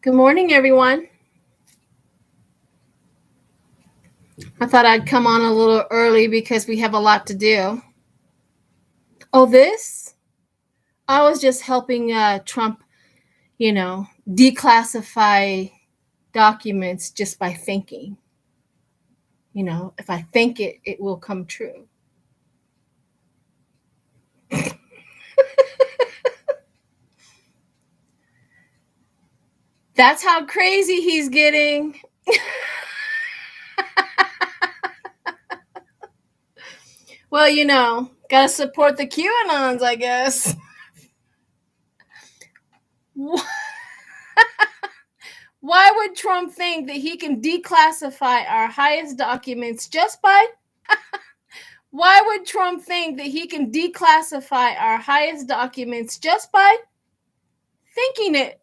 Good morning, everyone. I thought I'd come on a little early because we have a lot to do. Oh, this? I was just helping Trump, declassify documents just by thinking. If I think it, it will come true. That's how crazy he's getting. Well, gotta support the QAnons, I guess. Why would Trump think that he can declassify our highest documents just by... Why would Trump think that he can declassify our highest documents just by thinking it?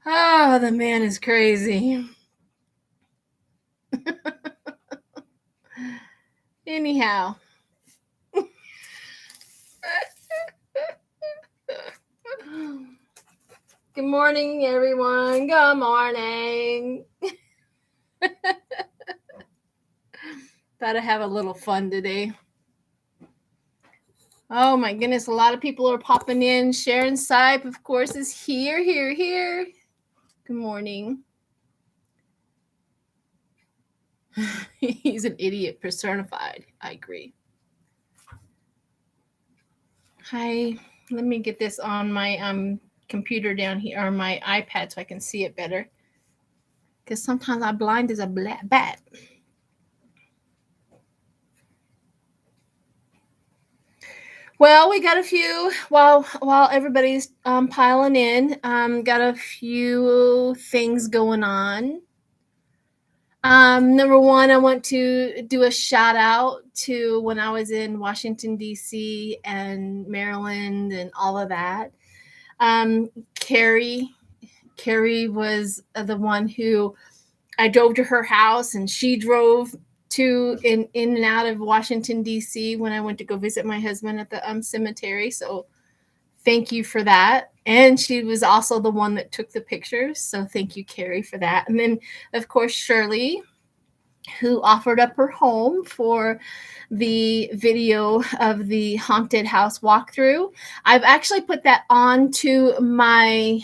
Oh, the man is crazy. Anyhow. Good morning, everyone. Good morning. Thought I'd have a little fun today. Oh my goodness, a lot of people are popping in. Sharon Sipe, of course, is here. Good morning. He's an idiot personified. I agree. Hi, let me get this on my computer down here, or my iPad, so I can see it better. Because sometimes I'm blind as a bat. Well, we got a few while everybody's piling in. Got a few things going on. Number one, I want to do a shout out to when I was in Washington, D.C. and Maryland and all of that. Carrie was the one who I drove to her house, and she drove to in and out of Washington, D.C. when I went to go visit my husband at the cemetery. So thank you for that. And she was also the one that took the pictures. So thank you, Carrie, for that. And then, of course, Shirley, who offered up her home for the video of the haunted house walkthrough. I've actually put that on to my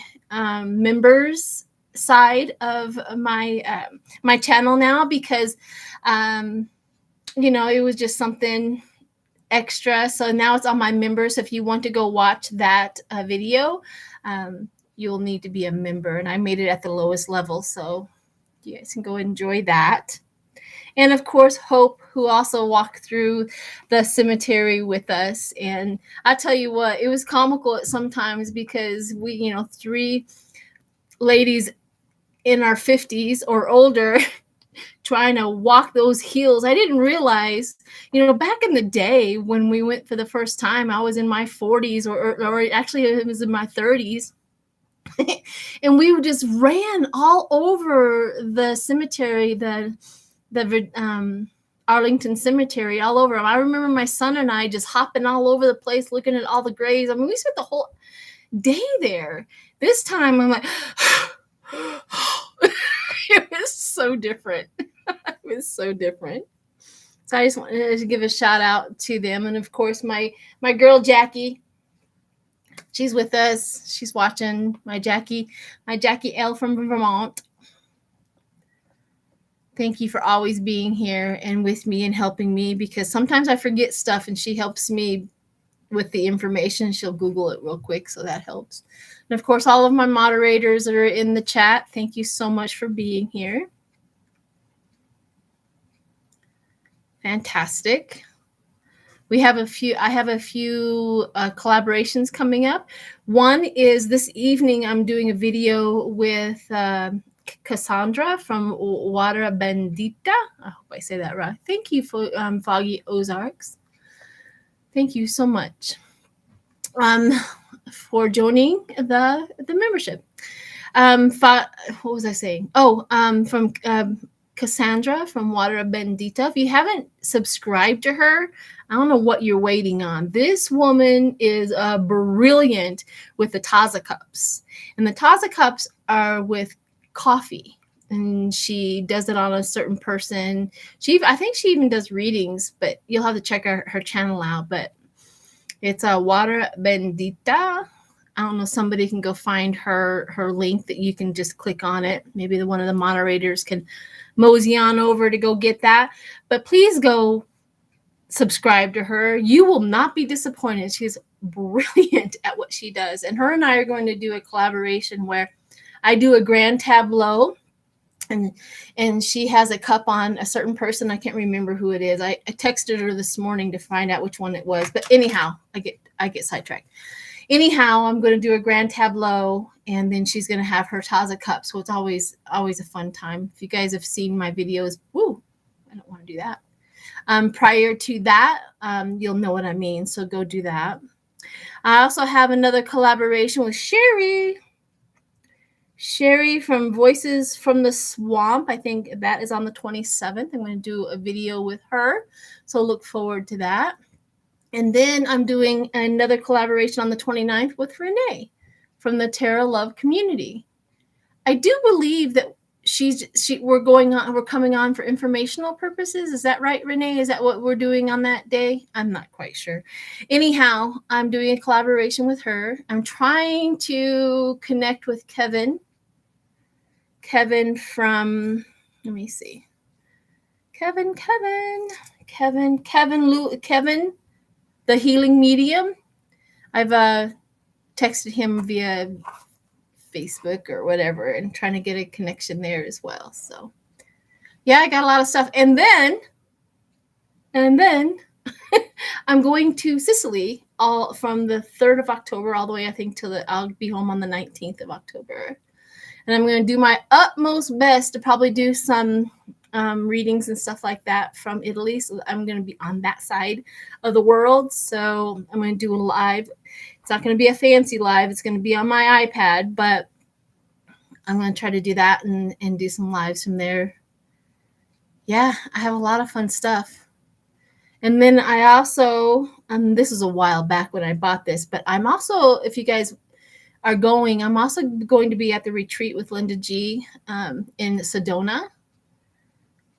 members side of my my channel now because it was just something extra. So now it's on my members. If you want to go watch that video, you'll need to be a member, and I made it at the lowest level, so you guys can go enjoy that. And of course, Hope, who also walked through the cemetery with us. And I tell you what, it was comical at sometimes because we, three ladies in our 50s or older trying to walk those heels. I didn't realize, back in the day when we went for the first time, I was in my 40s or actually it was in my 30s. And we just ran all over the cemetery, the Arlington Cemetery, all over. I remember my son and I just hopping all over the place, looking at all the graves. I mean, we spent the whole day there. This time I'm like, it was so different. It was so different. So I just wanted to give a shout out to them. And of course, my girl, Jackie, she's with us. She's watching. My Jackie L from Vermont. Thank you for always being here and with me and helping me, because sometimes I forget stuff and she helps me with the information. She'll Google it real quick, so that helps. And of course, all of my moderators that are in the chat, thank you so much for being here. Fantastic. I have a few collaborations coming up. One is this evening, I'm doing a video with Cassandra from Water Bendita. I hope I say that right. Thank you for Foggy Ozarks. Thank you so much for joining the membership. What was I saying? From Cassandra from Water Bendita. If you haven't subscribed to her, I don't know what you're waiting on. This woman is brilliant with the Taza cups. And the Taza cups are with coffee. And she does it on a certain person. I think she even does readings, but you'll have to check her channel out. But it's a water bendita. I don't know, somebody can go find her link that you can just click on it. Maybe one of the moderators can mosey on over to go get that. But please go subscribe to her. You will not be disappointed. She's brilliant at what she does. And her and I are going to do a collaboration where I do a grand tableau, and she has a cup on a certain person. I can't remember who it is. I texted her this morning to find out which one it was. But anyhow, I get sidetracked. Anyhow, I'm going to do a grand tableau, and then she's going to have her Taza cup. So it's always a fun time. If you guys have seen my videos, woo, I don't want to do that. Prior to that, you'll know what I mean. So go do that. I also have another collaboration with Sherry. Sherry from Voices from the Swamp. I think that is on the 27th. I'm going to do a video with her. So look forward to that. And then I'm doing another collaboration on the 29th with Renee from the Tarot Love community. I do believe that we're coming on for informational purposes. Is that right, Renee? Is that what we're doing on that day? I'm not quite sure. Anyhow, I'm doing a collaboration with her. I'm trying to connect with Kevin. Kevin from, let me see. Kevin, the healing medium. I've texted him via Facebook or whatever and trying to get a connection there as well. So yeah, I got a lot of stuff. And then I'm going to Sicily all from the 3rd of October all the way, I think, till I'll be home on the 19th of October. And I'm going to do my utmost best to probably do some readings and stuff like that from Italy. So I'm going to be on that side of the world. So I'm going to do a live. It's not going to be a fancy live. It's going to be on my iPad, but I'm going to try to do that and do some lives from there. Yeah, I have a lot of fun stuff. And then I also, this was a while back when I bought this, but I'm also, if you guys are going, I'm also going to be at the retreat with Linda G in Sedona.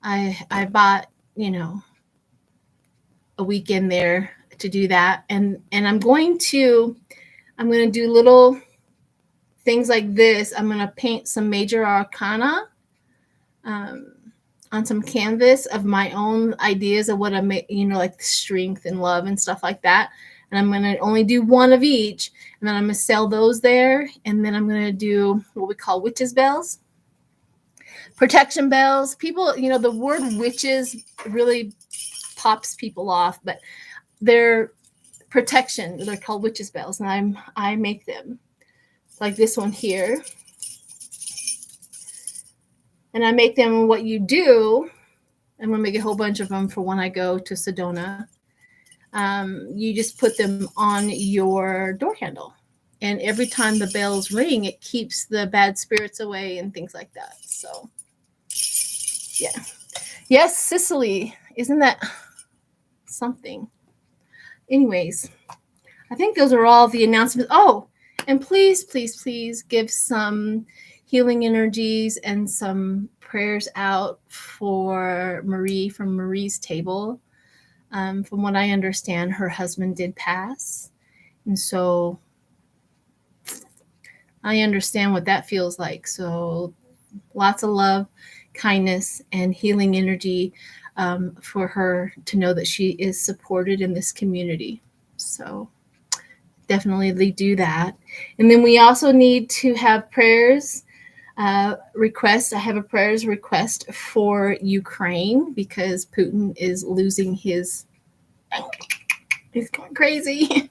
I bought, a weekend there to do that. And I'm going to do little things like this. I'm going to paint some major arcana on some canvas of my own ideas of what I make, like strength and love and stuff like that. And I'm going to only do one of each. And then I'm going to sell those there. And then I'm going to do what we call witches' bells. Protection bells. People, the word witches really pops people off, but they're protection. They're called witches' bells. And I make them like this one here. And I make them what you do. I'm going to make a whole bunch of them for when I go to Sedona. You just put them on your door handle. And every time the bells ring, it keeps the bad spirits away and things like that. So, yeah. Yes, Sicily. Isn't that something? Anyways, I think those are all the announcements. Oh, and please, please, please give some healing energies and some prayers out for Marie from Marie's table. From what I understand, her husband did pass. And so I understand what that feels like. So lots of love, kindness, and healing energy for her to know that she is supported in this community. So definitely do that. And then we also need to have prayers requests. I have a prayers request for Ukraine because Putin is losing he's going crazy.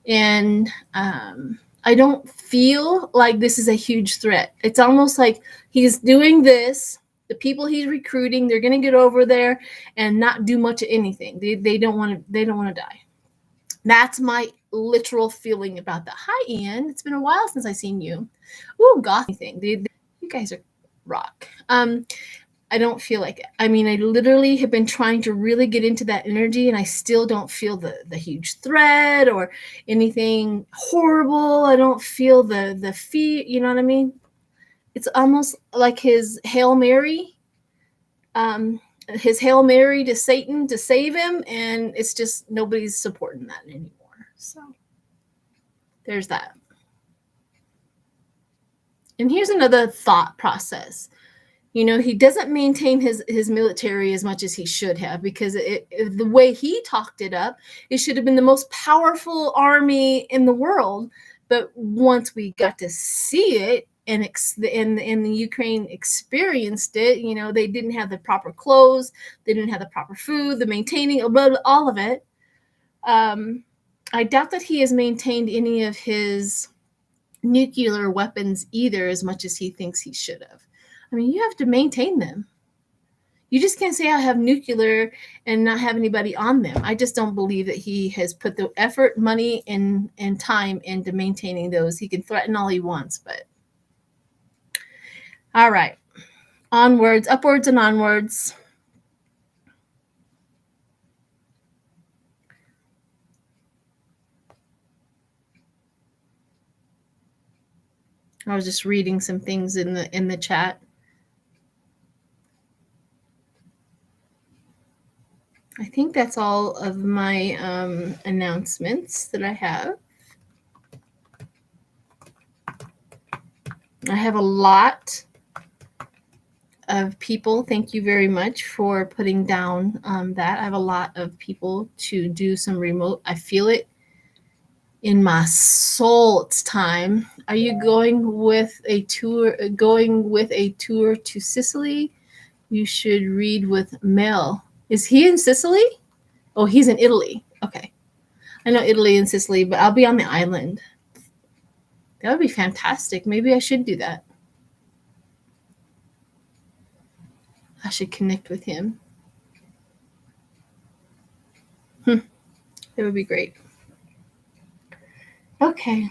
And I don't feel like this is a huge threat. It's almost like he's doing this. The people he's recruiting, they're going to get over there and not do much of anything. They don't want to die. That's my literal feeling about that. Hi, Ian. It's been a while since I've seen you. Ooh, goth thing. You guys are rock. I don't feel like it. I mean, I literally have been trying to really get into that energy, and I still don't feel the huge threat or anything horrible. I don't feel the fear. You know what I mean? It's almost like his Hail Mary to Satan to save him, and it's just nobody's supporting that anymore. So there's that. And here's another thought process. You know, he doesn't maintain his military as much as he should have, because the way he talked it up, it should have been the most powerful army in the world. But once we got to see it, and the Ukraine experienced it, you know, they didn't have the proper clothes, they didn't have the proper food, the maintaining, all of it. I doubt that he has maintained any of his nuclear weapons either as much as he thinks he should have. I mean, you have to maintain them. You just can't say I have nuclear and not have anybody on them. I just don't believe that he has put the effort, money, and time into maintaining those. He can threaten all he wants, but all right. Onwards, upwards, and onwards. I was just reading some things in the chat. I think that's all of my announcements that I have. I have a lot of people. Thank you very much for putting down that. I have a lot of people to do some remote. I feel it in my soul. It's time. Are you going with a tour to Sicily? You should read with Mel. Is he in Sicily? Oh, he's in Italy. Okay. I know Italy and Sicily, but I'll be on the island. That would be fantastic. Maybe I should do that. I should connect with him. That would be great. Okay.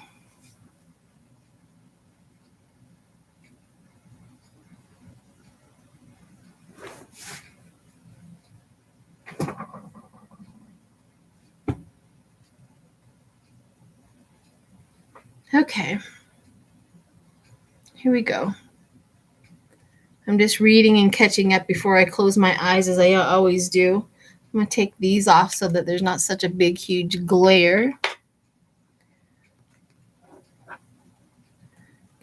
Okay. Here we go. I'm just reading and catching up before I close my eyes, as I always do. I'm going to take these off so that there's not such a big, huge glare.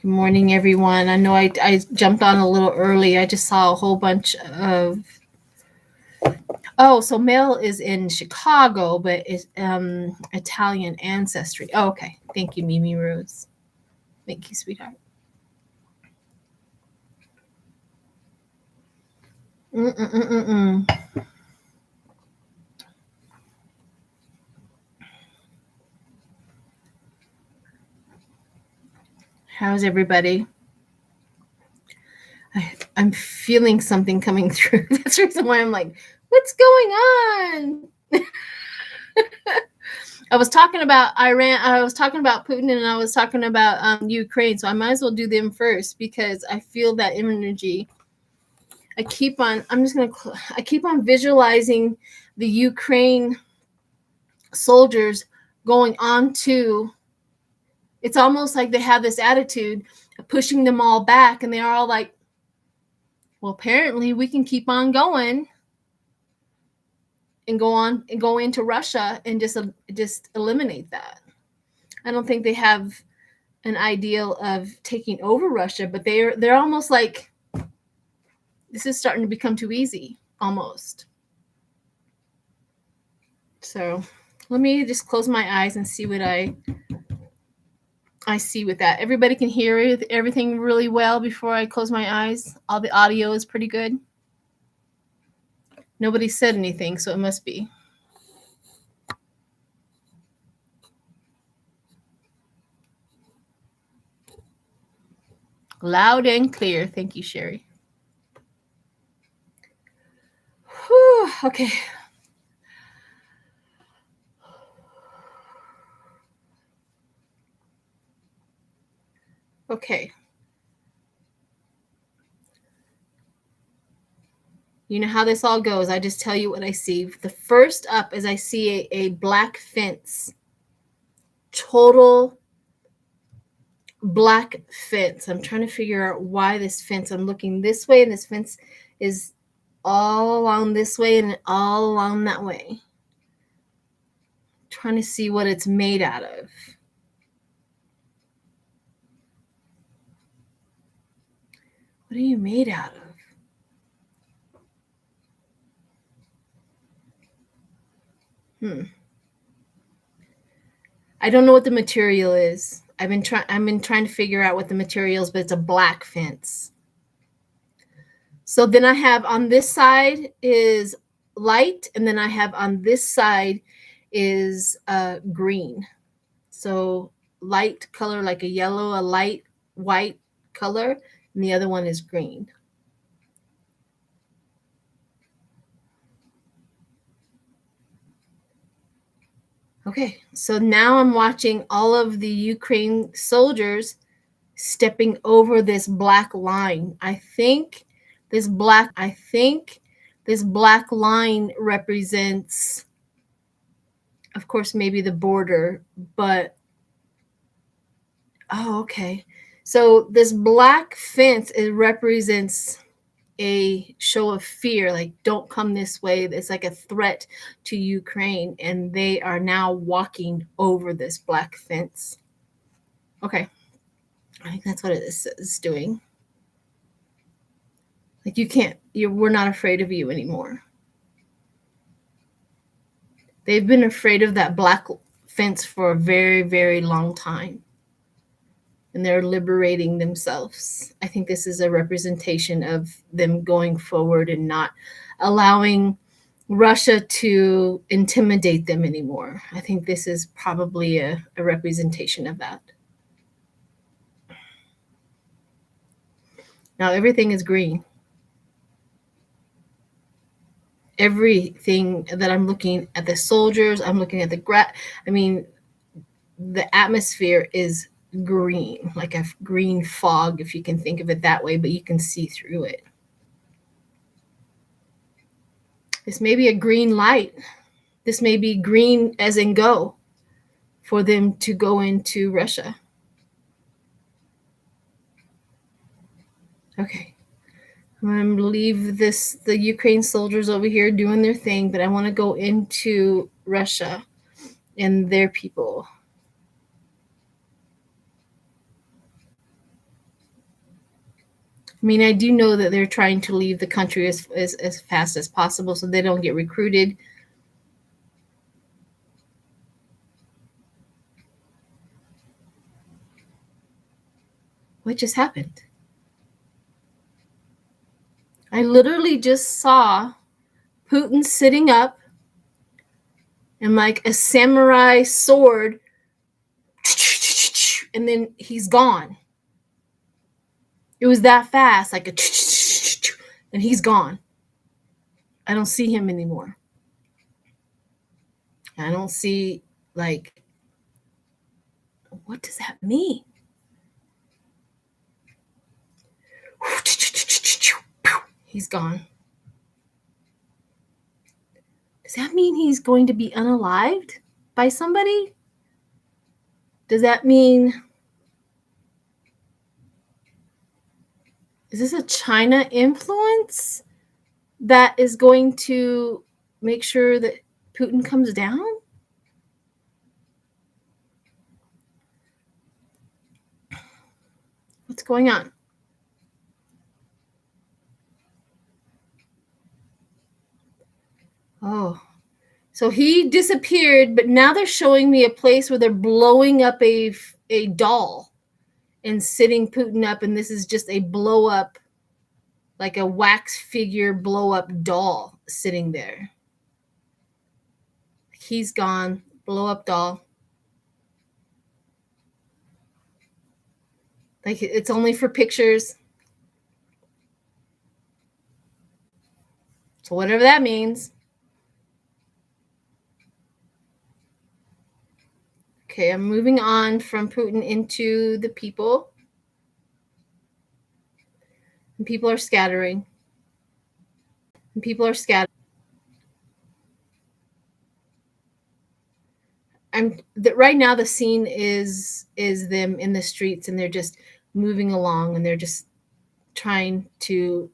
Good morning, everyone. I know I jumped on a little early. I just saw a whole bunch of... Oh, so Mel is in Chicago, but is Italian ancestry. Oh, okay. Thank you, Mimi Rose. Thank you, sweetheart. How's everybody? I'm feeling something coming through. That's the reason why I'm like, what's going on? I was talking about Iran. I was talking about Putin, and I was talking about Ukraine. So I might as well do them first, because I feel that energy. I keep on visualizing the Ukraine soldiers going on to. It's almost like they have this attitude of pushing them all back, and they're all like, well, apparently we can keep on going and go into Russia and just eliminate that. I don't think they have an ideal of taking over Russia, but they're almost like, this is starting to become too easy, almost. So let me just close my eyes and see what I see with that. Everybody can hear everything really well before I close my eyes. All the audio is pretty good. Nobody said anything, so it must be. Loud and clear. Thank you, Sherry. Whew, okay. Okay. You know how this all goes. I just tell you what I see. The first up is I see a black fence. Total black fence. I'm trying to figure out why this fence. I'm looking this way, and this fence is all along this way and all along that way. Trying to see what it's made out of. What are you made out of? I don't know what the material is. I've been trying to figure out what the material is, but it's a black fence. So then I have on this side is light, and then I have on this side is green. So light color like a yellow, a light white color, and the other one is green. Okay, so now I'm watching all of the Ukraine soldiers stepping over this black line. I think this black line represents, of course, maybe the border, but oh, okay. So this black fence, it represents a show of fear, like don't come this way. It's like a threat to Ukraine, and they are now walking over this black fence. Okay, I think that's what it is doing. Like we're not afraid of you anymore. They've been afraid of that black fence for a very, very long time, and they're liberating themselves. I think this is a representation of them going forward and not allowing Russia to intimidate them anymore. I think this is probably a representation of that. Now everything is green. Everything that I'm looking at, the soldiers, I'm looking at the atmosphere is green, like a green fog, if you can think of it that way, but you can see through it. This may be a green light. This may be green as in go for them to go into Russia. Okay. I'm going to leave the Ukraine soldiers over here doing their thing, but I want to go into Russia and their people. I mean, I do know that they're trying to leave the country as fast as possible so they don't get recruited. What just happened? I literally just saw Putin sitting up and like a samurai sword, and then he's gone. It was that fast, like and he's gone. I don't see him anymore. I don't see, like, what does that mean? He's gone. Does that mean he's going to be unalived by somebody? Does that mean, is this a China influence that is going to make sure that Putin comes down? What's going on? Oh, so he disappeared, but now they're showing me a place where they're blowing up a doll and sitting Putin up, and this is just a blow up, like a wax figure blow up doll sitting there. He's gone. Blow up doll. Like, it's only for pictures. So whatever that means. Okay, I'm moving on from Putin into the people. And people are scattering. And people are scattered. Right now the scene is them in the streets, and they're just moving along, and they're just trying to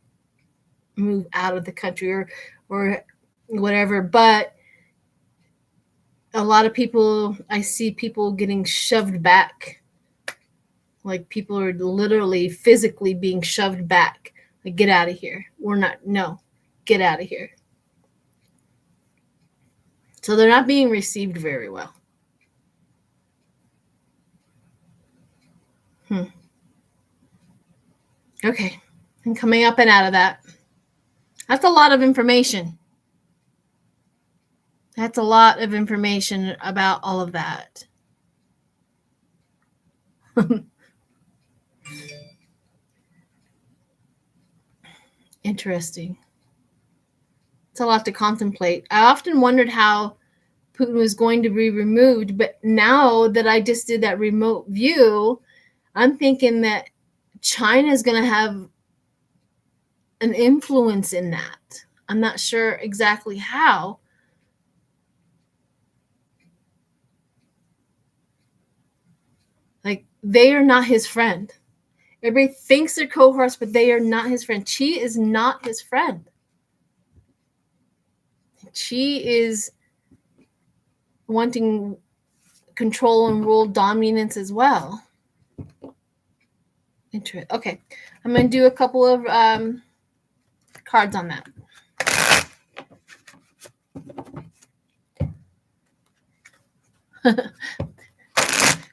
move out of the country or whatever. But a lot of people, I see people getting shoved back. Like people are literally physically being shoved back. Like, get out of here. Get out of here. So they're not being received very well. Okay. And coming up and out of that. That's a lot of information. That's a lot of information about all of that. Interesting. It's a lot to contemplate. I often wondered how Putin was going to be removed, but now that I just did that remote view, I'm thinking that China is going to have an influence in that. I'm not sure exactly how. Like, they are not his friend. Everybody thinks they're cohorts, but they are not his friend. She is not his friend. She is wanting control and world dominance as well. Interesting. Okay, I'm going to do a couple of cards on that.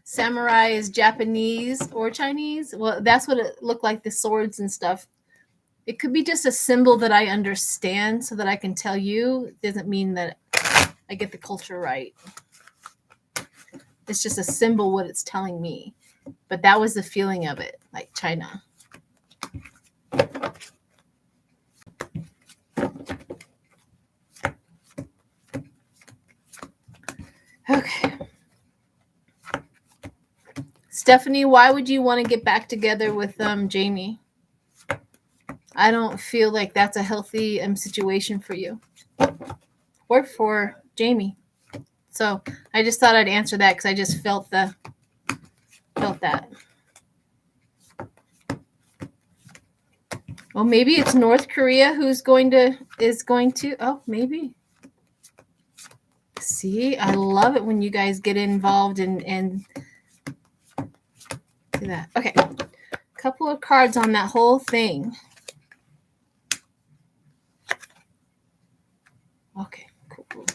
Samurai is Japanese or Chinese. Well, that's what it looked like, the swords and stuff. It could be just a symbol that I understand so that I can tell you. It doesn't mean that I get the culture right. It's just a symbol, what it's telling me. But that was the feeling of it, like China. Okay. Stephanie, why would you want to get back together with Jamie? I don't feel like that's a healthy situation for you or for Jamie. So I just thought I'd answer that because I just felt that. Well, maybe it's North Korea who's going to. Oh, maybe. See, I love it when you guys get involved and do that. Okay, a couple of cards on that whole thing. Okay, cool.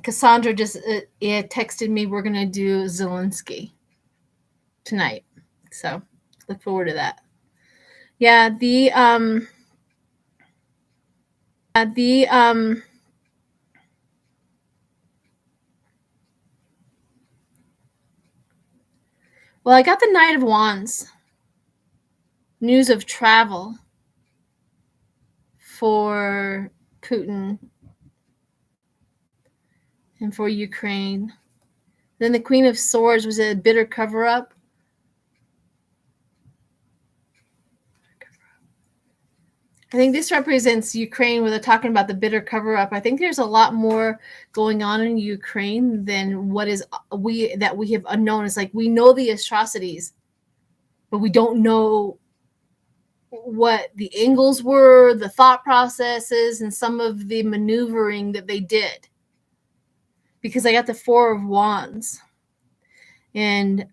Cassandra just texted me, we're going to do Zelensky tonight. So look forward to that. Yeah, well, I got the Knight of Wands. News of travel for Putin and for Ukraine. Then the Queen of Swords was a bitter cover-up. I think this represents Ukraine, where they're talking about the bitter cover-up. I think there's a lot more going on in Ukraine than what is we have unknown. It's like we know the atrocities, but we don't know what the angles were, the thought processes, and some of the maneuvering that they did. Because I got the Four of Wands and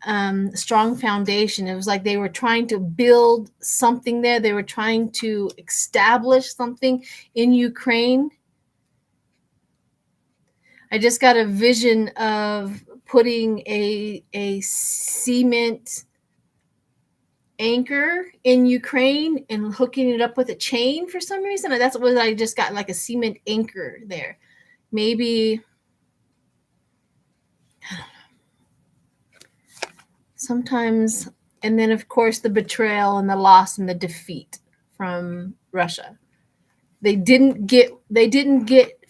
strong foundation. It was like they were trying to build something there. They were trying to establish something in Ukraine. I just got a vision of putting a cement anchor in Ukraine and hooking it up with a chain for some reason. That's what I just got, like a cement anchor there. Maybe sometimes, and then of course the betrayal and the loss and the defeat from Russia. They didn't get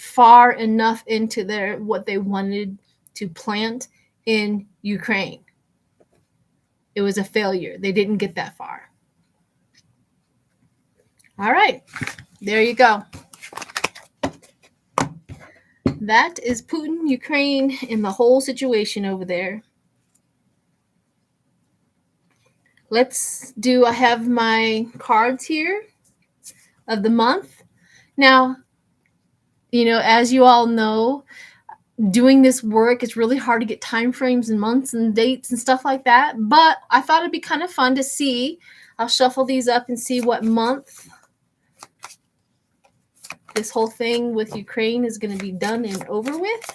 far enough into what they wanted to plant in Ukraine. It was a failure. They didn't get that far. All right. There you go. That is Putin, Ukraine, and the whole situation over there. I have my cards here of the month. Now, as you all know, doing this work, it's really hard to get time frames and months and dates and stuff like that. But I thought it'd be kind of fun to see. I'll shuffle these up and see what month this whole thing with Ukraine is going to be done and over with.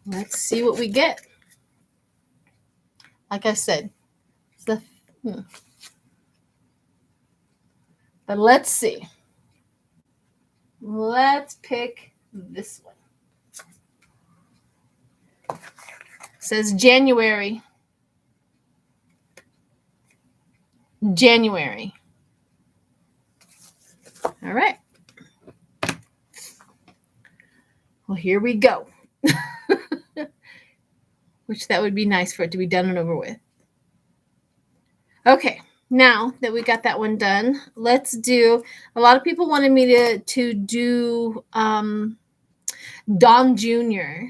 Let's see what we get. Like I said, but let's see. Let's pick this one. It says January. January. All right. Well, here we go. Which that would be nice for it to be done and over with. Okay, now that we got that one done, let's do. A lot of people wanted me to do Don Jr.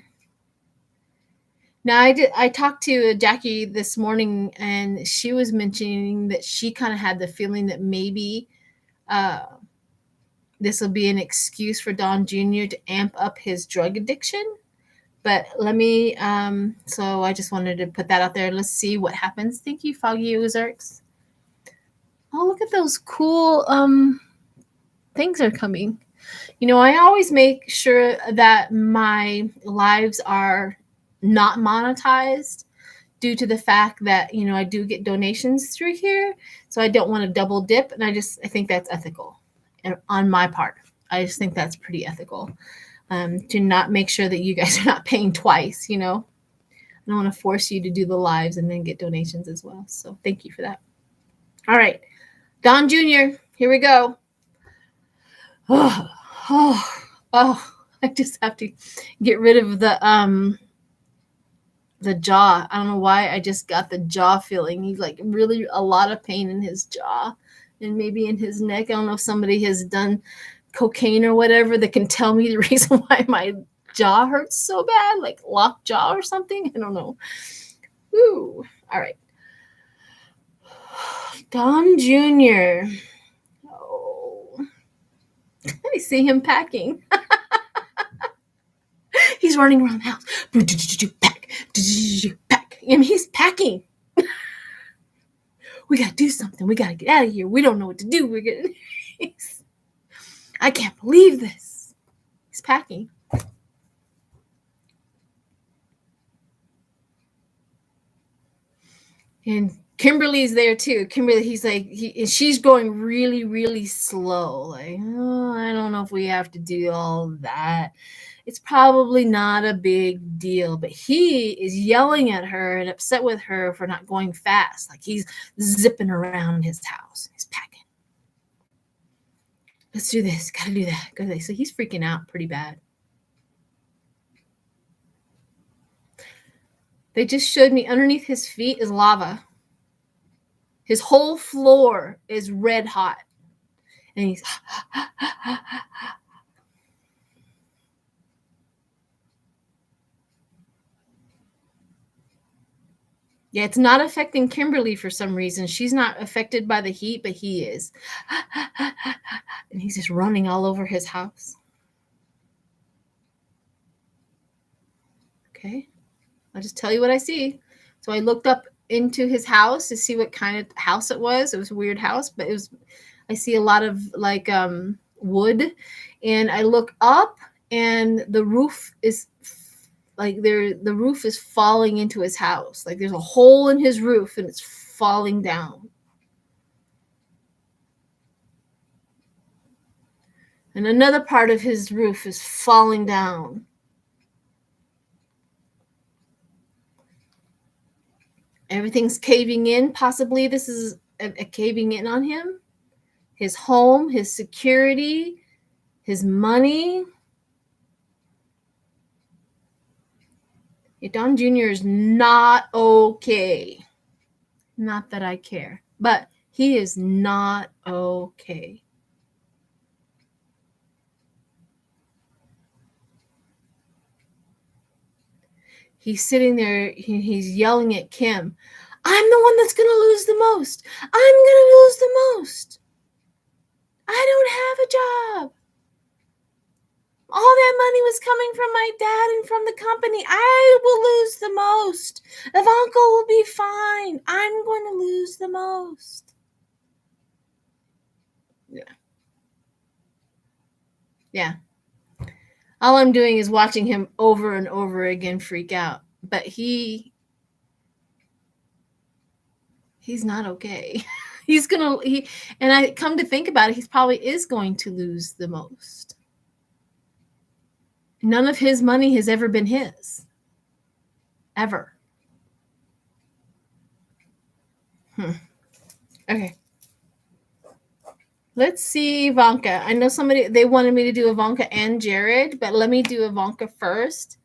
Now I talked to Jackie this morning, and she was mentioning that she kind of had the feeling that maybe this will be an excuse for Don Jr. to amp up his drug addiction. But let me, so I just wanted to put that out there. Let's see what happens. Thank you, Foggy Ozarks. Oh, look at those cool things are coming. I always make sure that my lives are not monetized due to the fact that, I do get donations through here. So I don't want to double dip. And I think that's ethical on my part. I just think that's pretty ethical. To not make sure that you guys are not paying twice, I don't want to force you to do the lives and then get donations as well. So thank you for that. All right. Don Jr., here we go. Oh, I just have to get rid of the jaw. I don't know why I just got the jaw feeling. He's like really a lot of pain in his jaw and maybe in his neck. I don't know if somebody has done cocaine or whatever that can tell me the reason why my jaw hurts so bad, like locked jaw or something. I don't know. Ooh. All right. Don Jr. Oh, I see him packing. He's running around the house. Pack. Pack. I mean, he's packing. We got to do something. We got to get out of here. We don't know what to do. I can't believe this. He's packing. And Kimberly's there too. Kimberly, he's like, she's going really, really slow. Like, oh, I don't know if we have to do all that. It's probably not a big deal, but he is yelling at her and upset with her for not going fast. Like he's zipping around his house. He's packing. Let's do this. Gotta do that. So he's freaking out pretty bad. They just showed me underneath his feet is lava. His whole floor is red hot. And he's yeah, it's not affecting Kimberly for some reason. She's not affected by the heat, but he is. And he's just running all over his house. Okay. I'll just tell you what I see. So I looked up into his house to see what kind of house it was. It was a weird house, but I see a lot of like wood, and I look up and the roof is like the roof is falling into his house. Like there's a hole in his roof and it's falling down. And another part of his roof is falling down. Everything's caving in. Possibly this is a caving in on him. His home, his security, his money. Don Jr. is not okay. Not that I care, but he is not okay. He's sitting there, he's yelling at Kim. I'm the one that's going to lose the most. I'm going to lose the most. I don't have a job. All that money was coming from my dad and from the company. I will lose the most. Ivanka will be fine. I'm going to lose the most. Yeah. All I'm doing is watching him over and over again freak out. But he's not okay. And I come to think about it, he probably is going to lose the most. None of his money has ever been his. Ever. Okay. Let's see Ivanka. I know they wanted me to do Ivanka and Jared, but let me do Ivanka first.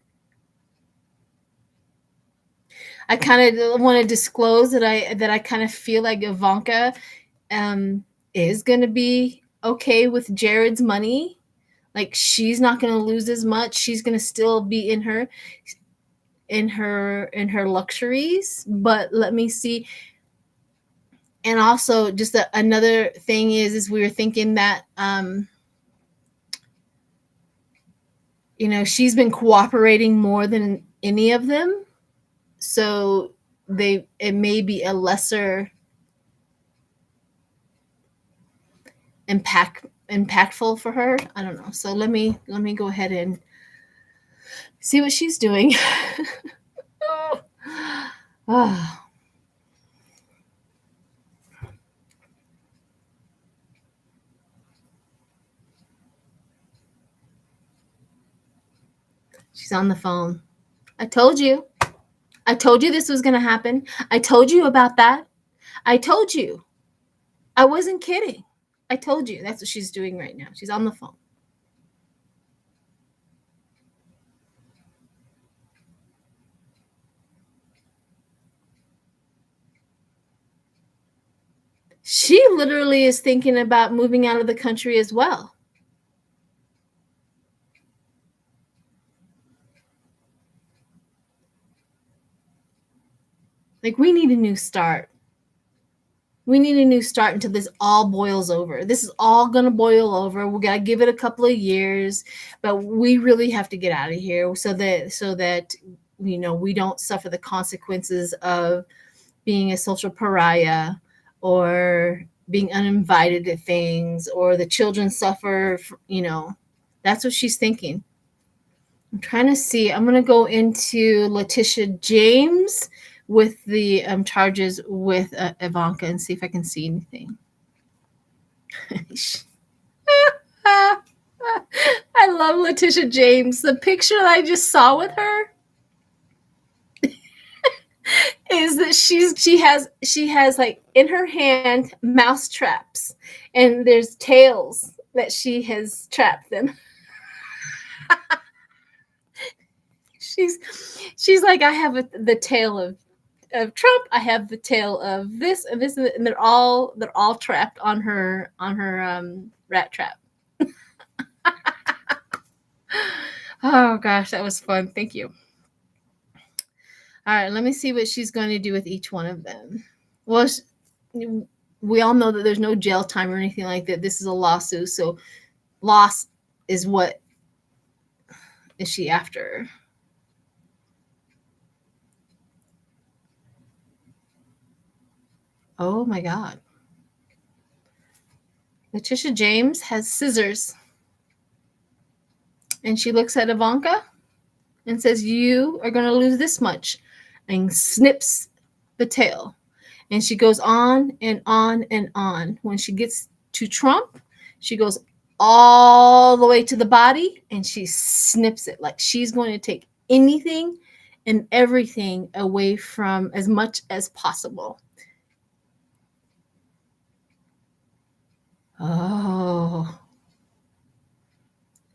I kind of want to disclose that I kind of feel like Ivanka is going to be okay with Jared's money. Like, she's not going to lose as much. She's going to still be in her luxuries. But let me see. And also, just another thing is we were thinking that she's been cooperating more than any of them, so it may be a lesser impactful for her. I don't know. So let me go ahead and see what she's doing. Oh. She's on the phone. I told you this was going to happen. I told you about that. I told you. I wasn't kidding. I told you. That's what she's doing right now. She's on the phone. She literally is thinking about moving out of the country as well. Like, we need a new start. We need a new start until this all boils over. This is all going to boil over. We got to give it a couple of years, but we really have to get out of here so that we don't suffer the consequences of being a social pariah or being uninvited to things, or the children suffer. That's what she's thinking. I'm trying to see. I'm going to go into Letitia James with the charges with Ivanka and see if I can see anything. I love Letitia James. The picture that I just saw with her is that she has like in her hand mouse traps, and there's tails that she has trapped them. she's like, I have the tail of Trump. I have the tail of this and this, and they're all trapped on her rat trap. Oh gosh, that was fun. Thank you. All right, let me see what she's going to do with each one of them. Well, we all know that there's no jail time or anything like that. This is a lawsuit, so loss is what is she after? Oh my God. Letitia James has scissors. And she looks at Ivanka and says, you are going to lose this much, and snips the tail. And she goes on and on and on. When she gets to Trump, she goes all the way to the body and she snips it. Like, she's going to take anything and everything away from as much as possible. Oh.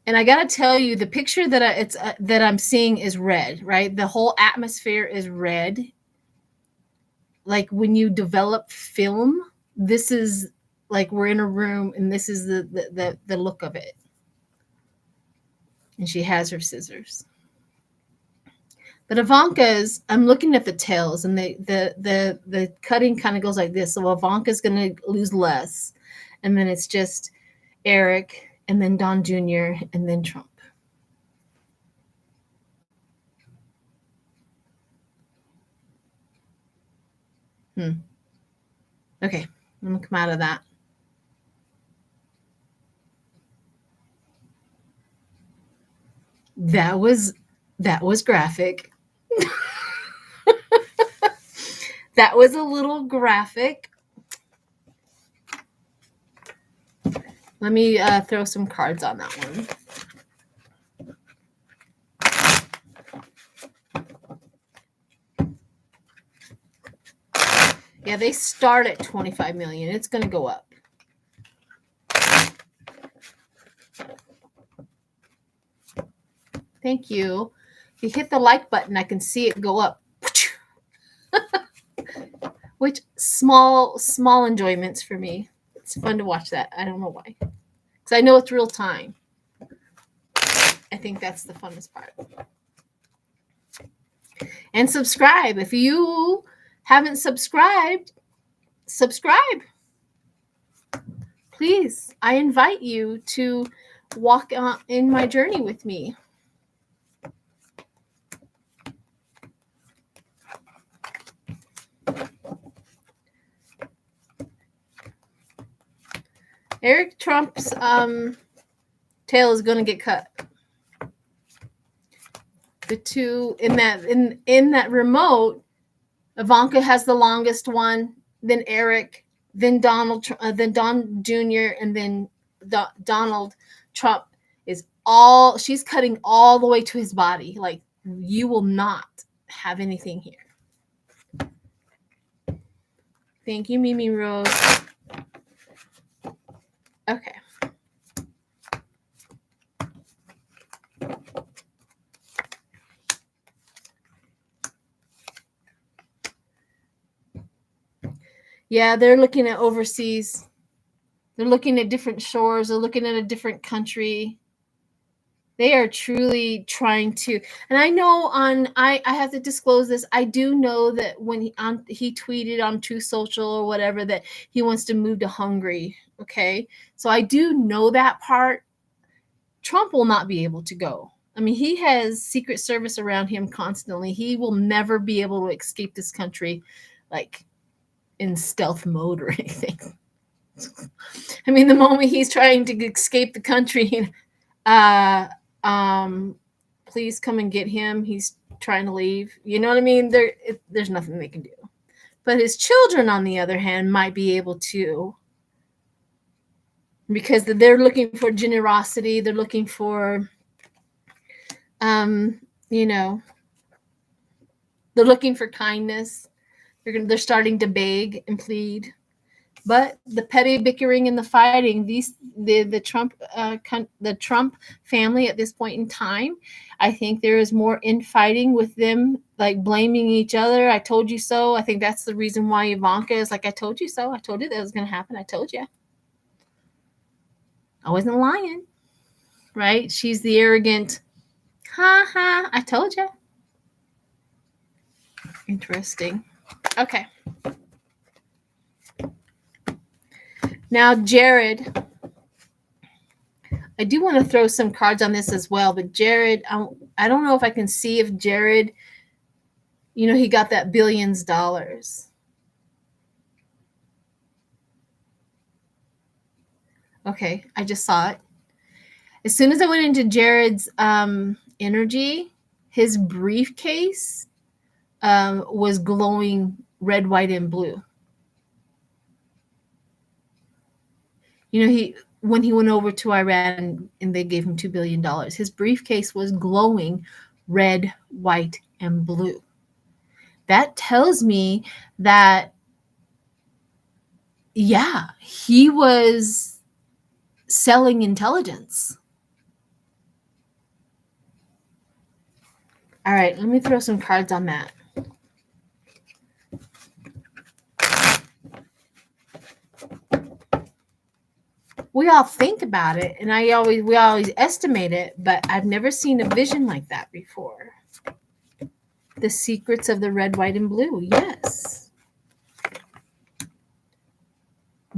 And I got to tell you, the picture that I'm seeing is red, right? The whole atmosphere is red. Like when you develop film, this is like we're in a room and this is the look of it. And she has her scissors. But Ivanka's, I'm looking at the tails, and the cutting kind of goes like this. So Ivanka's going to lose less. And then it's just Eric, and then Don Jr., and then Trump. Okay, I'm going to come out of that. That was graphic. That was a little graphic. Let me throw some cards on that one. Yeah, they start at 25 million. It's going to go up. Thank you. If you hit the like button, I can see it go up. Which small enjoyments for me. It's fun to watch that. I don't know why. Because I know it's real time. I think that's the funnest part. And subscribe. If you haven't subscribed, subscribe. Please, I invite you to walk in my journey with me. Eric Trump's tail is going to get cut. The two in that remote, Ivanka has the longest one, then Eric, then Donald, then Don Jr., and then Donald Trump is all. She's cutting all the way to his body. Like, you will not have anything here. Thank you, Mimi Rose. Okay. Yeah, they're looking at overseas. They're looking at different shores. They're looking at a different country. They are truly trying to. And I know I have to disclose this. I do know that when he tweeted on True Social or whatever that he wants to move to Hungary. Okay. So I do know that part. Trump will not be able to go. I mean, he has Secret Service around him constantly. He will never be able to escape this country like in stealth mode or anything. I mean, the moment he's trying to escape the country, please come and get him. He's trying to leave. You know what I mean? There's nothing they can do. But his children, on the other hand, might be able to, because they're looking for generosity. They're looking for, you know, they're looking for kindness. They're starting to beg and plead. But the petty bickering and the fighting, the Trump family at this point in time, I think there is more infighting with them, like blaming each other. I told you so. I think that's the reason why Ivanka is like, I told you so. I told you that was going to happen. I told you. I wasn't lying, right? She's the arrogant, I told you. Interesting. Okay. Now, Jared, I do want to throw some cards on this as well, but Jared, I don't know if I can see if Jared, he got that billions dollars. Okay, I just saw it. As soon as I went into Jared's energy, his briefcase was glowing red, white, and blue. When he went over to Iran and they gave him $2 billion, his briefcase was glowing red, white, and blue. That tells me that, yeah, he was selling intelligence. All right, let me throw some cards on that. We all think about it, and we always estimate it, but I've never seen a vision like that before. The secrets of the red, white, and blue. Yes.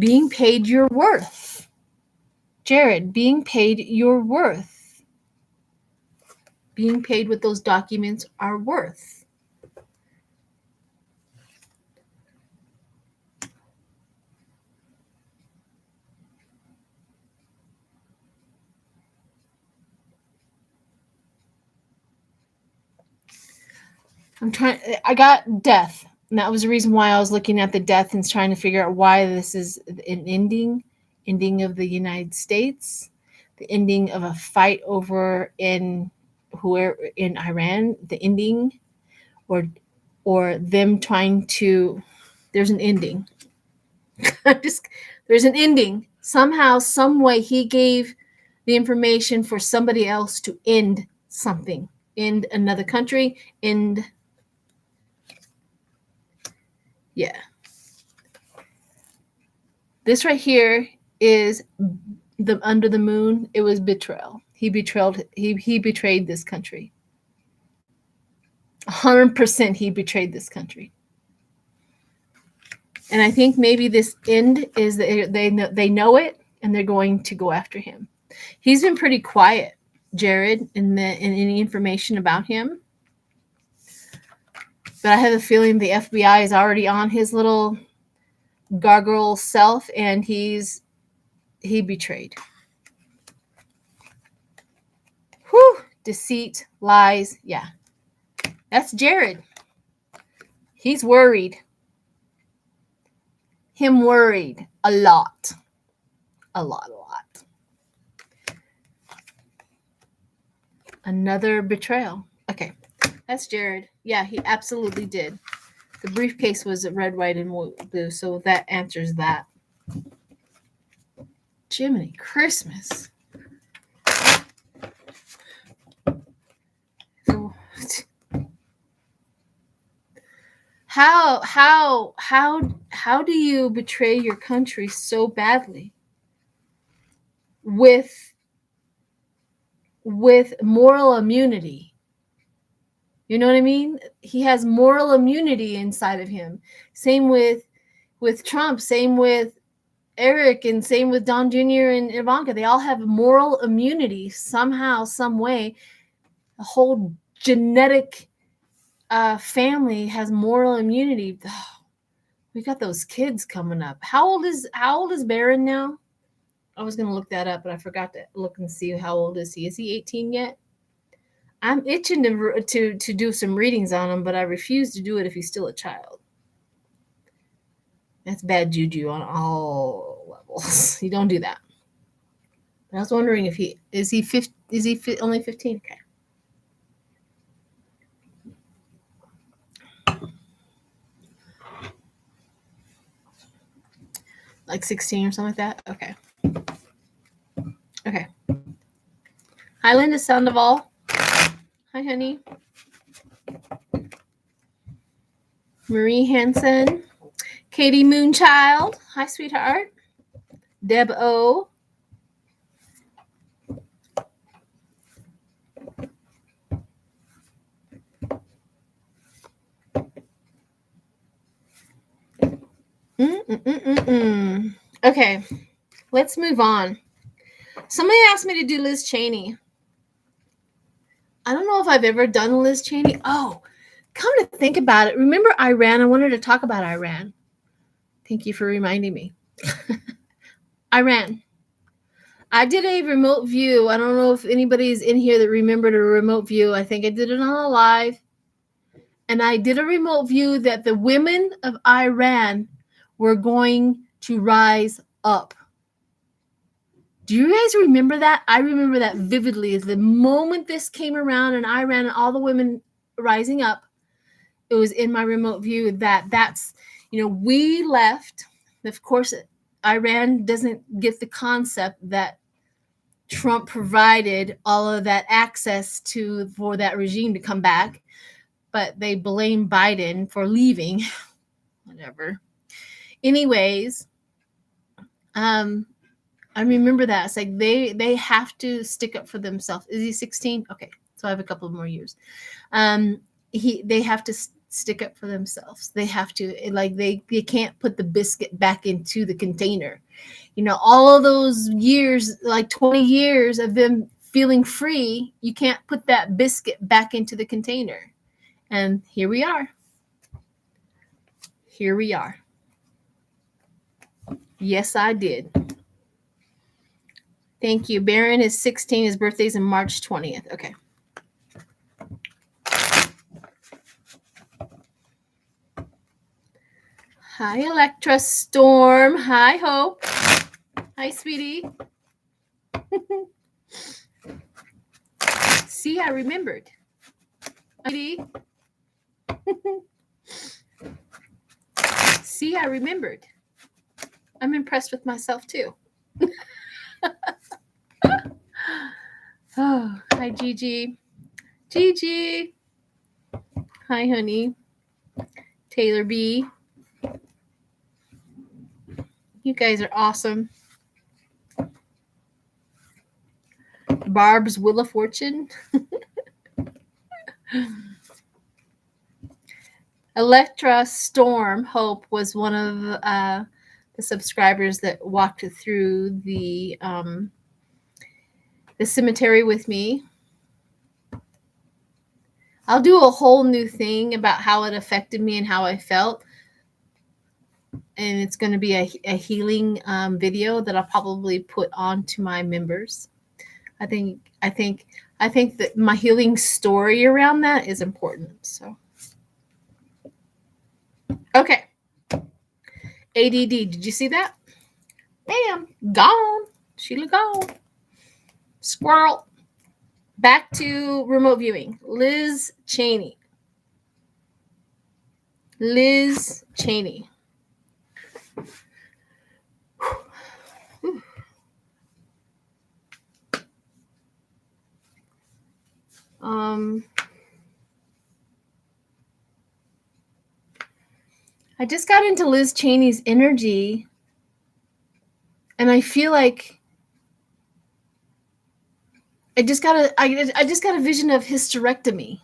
Being paid your worth. Jared, being paid your worth. Being paid what those documents are worth. I got death. And that was the reason why I was looking at the death and trying to figure out why this is an ending of the United States, the ending of a fight over in Iran, the ending, or them trying to, there's an ending. There's an ending. Somehow, some way he gave the information for somebody else to end something, end another country, end. Yeah. This right here is the under the moon. It was betrayal. He betrayed this country. 100% he betrayed this country. And I think maybe this end is that they know it and they're going to go after him. He's been pretty quiet, Jared, in any information about him. But I have a feeling the FBI is already on his little gargoyle self, and he betrayed. Whew, deceit, lies. Yeah. That's Jared. He's worried. Him worried a lot. A lot. Another betrayal. Okay. That's Jared. Yeah, he absolutely did. The briefcase was red, white, and blue, so that answers that. Jiminy Christmas. So, how do you betray your country so badly with moral immunity? You know what I mean? He has moral immunity inside of him. Same with Trump, same with Eric, and same with Don Jr. and Ivanka. They all have moral immunity somehow, some way. The whole genetic family has moral immunity. Oh, we got those kids coming up. How old is Barron now? I was gonna look that up, but I forgot to look and see how old is he. Is he 18 yet? I'm itching to do some readings on him, but I refuse to do it if he's still a child. That's bad juju on all levels. You don't do that. I was wondering if is he only 15? Okay. Like 16 or something like that? Okay. Okay. Hi, Linda Sandoval. Hi, honey. Marie Hansen. Katie Moonchild. Hi, sweetheart. Deb O. Okay, let's move on. Somebody asked me to do Liz Cheney. I don't know if I've ever done Liz Cheney. Oh, come to think about it. Remember Iran? I wanted to talk about Iran. Thank you for reminding me. Iran. I did a remote view. I don't know if anybody's in here that remembered a remote view. I think I did it on a live. And I did a remote view that the women of Iran were going to rise up. Do you guys remember that? I remember that vividly. As the moment this came around and Iran and all the women rising up, it was in my remote view that's, we left. Of course, Iran doesn't get the concept that Trump provided all of that access for that regime to come back, but they blame Biden for leaving. Whatever. Anyways, I remember that. It's like they have to stick up for themselves. Is he 16? Okay, so I have a couple of more years. They have to stick up for themselves. They have to, like, they can't put the biscuit back into the container. You know, all of those years, like 20 years of them feeling free, you can't put that biscuit back into the container. And here we are. Here we are. Yes, I did. Thank you. Barron is 16. His birthday's in March 20th. Okay. Hi, Electra Storm. Hi, Hope. Hi, sweetie. See, I remembered. Sweetie. See, I remembered. I'm impressed with myself, too. Oh, hi, Gigi. Gigi. Hi, honey. Taylor B. You guys are awesome. Barb's Wheel of Fortune. Electra Storm Hope was one of the subscribers that walked through the cemetery with me. I'll do a whole new thing about how it affected me and how I felt. And it's going to be a healing video that I'll probably put on to my members. I think that my healing story around that is important. So, okay. ADD, did you see that? Bam, gone. Sheila gone. Squirrel. Back to remote viewing. Liz Cheney. Liz Cheney. I just got into Liz Cheney's energy, and I feel like I just got a vision of hysterectomy.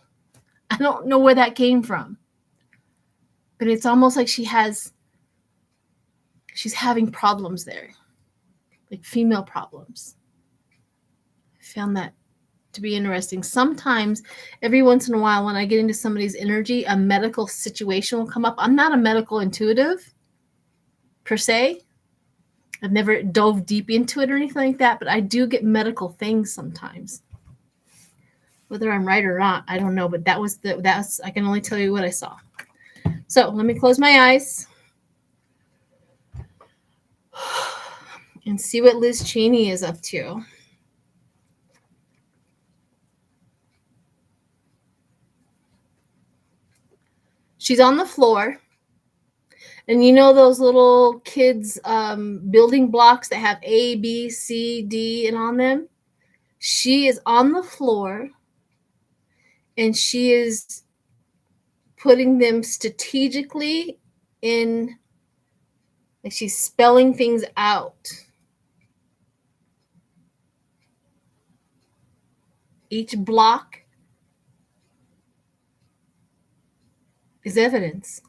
I don't know where that came from, but it's almost like she's having problems there, like female problems. I found that to be interesting. Sometimes, every once in a while, when I get into somebody's energy, a medical situation will come up. I'm not a medical intuitive per se. I've never dove deep into it or anything like that, but I do get medical things sometimes. Whether I'm right or not, I don't know, but that's I can only tell you what I saw. So let me close my eyes and see what Liz Cheney is up to. She's on the floor. And you know those little kids' building blocks that have A, B, C, D, and on them? She is on the floor, and she is putting them strategically in, like she's spelling things out. Each block is evidence.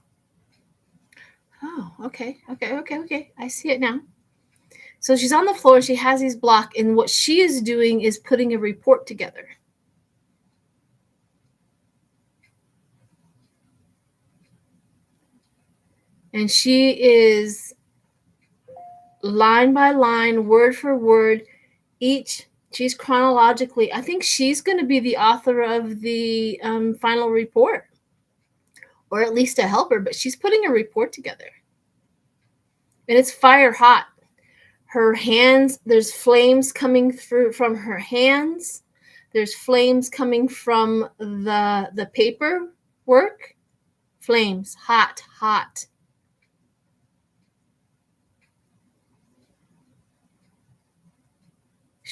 Oh, okay. I see it now. So she's on the floor. She has these blocks, and what she is doing is putting a report together. And she is line by line, word for word, she's chronologically. I think she's going to be the author of the final report, or at least a helper, but she's putting a report together. And it's fire hot. Her hands, there's flames coming through from her hands. There's flames coming from the paperwork. Flames, hot.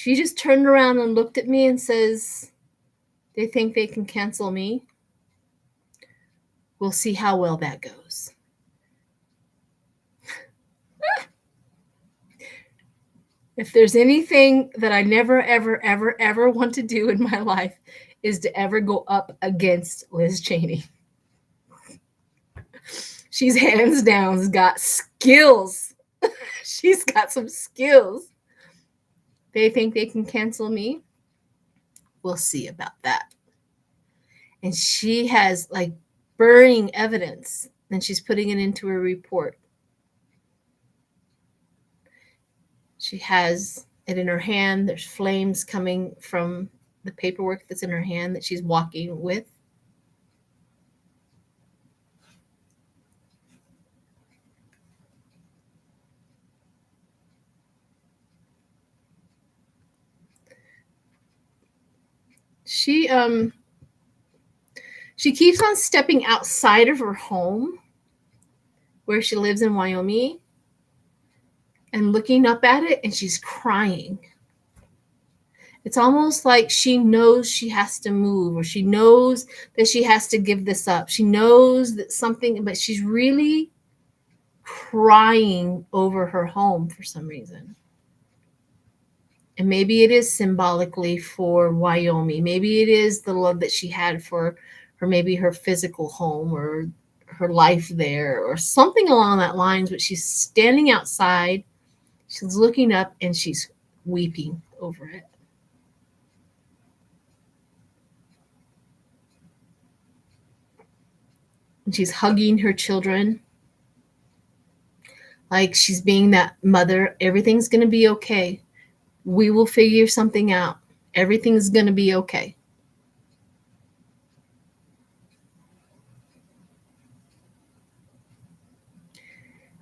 She just turned around and looked at me and says, they think they can cancel me. We'll see how well that goes. If there's anything that I never, ever, ever, ever want to do in my life is to ever go up against Liz Cheney. She's hands down got skills. She's got some skills. They think they can cancel me. We'll see about that. And she has like burning evidence, and she's putting it into a report. She has it in her hand. There's flames coming from the paperwork that's in her hand that she's walking with. She keeps on stepping outside of her home where she lives in Wyoming and looking up at it, and she's crying. It's almost like she knows she has to move, or she knows that she has to give this up. She knows that something, but she's really crying over her home for some reason. And maybe it is symbolically for Wyoming. Maybe it is the love that she had for maybe her physical home or her life there or something along that lines. But she's standing outside, she's looking up, and she's weeping over it. And she's hugging her children like she's being that mother. Everything's going to be okay. We will figure something out. Everything's going to be okay.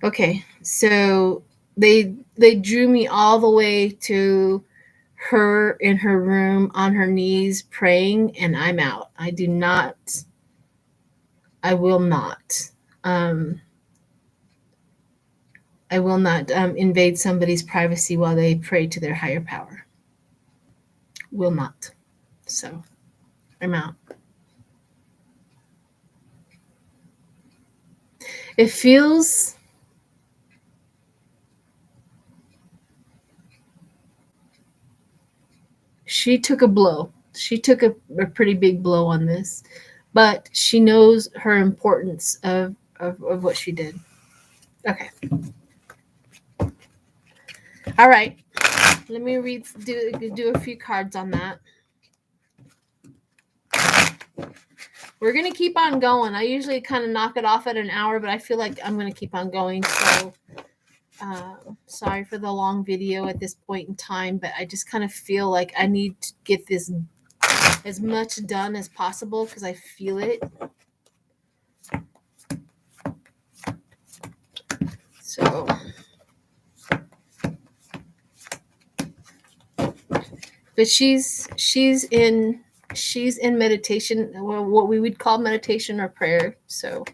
Okay, so they drew me all the way to her in her room on her knees praying, and I'm out. I will not invade somebody's privacy while they pray to their higher power. Will not. So I'm out. It feels she took a blow. She took a pretty big blow on this, but she knows her importance of what she did. Okay. All right. Let me do a few cards on that. We're going to keep on going. I usually kind of knock it off at an hour, but I feel like I'm going to keep on going. So sorry for the long video at this point in time, but I just kind of feel like I need to get this as much done as possible because I feel it. So, but she's in meditation, what we would call meditation or prayer. So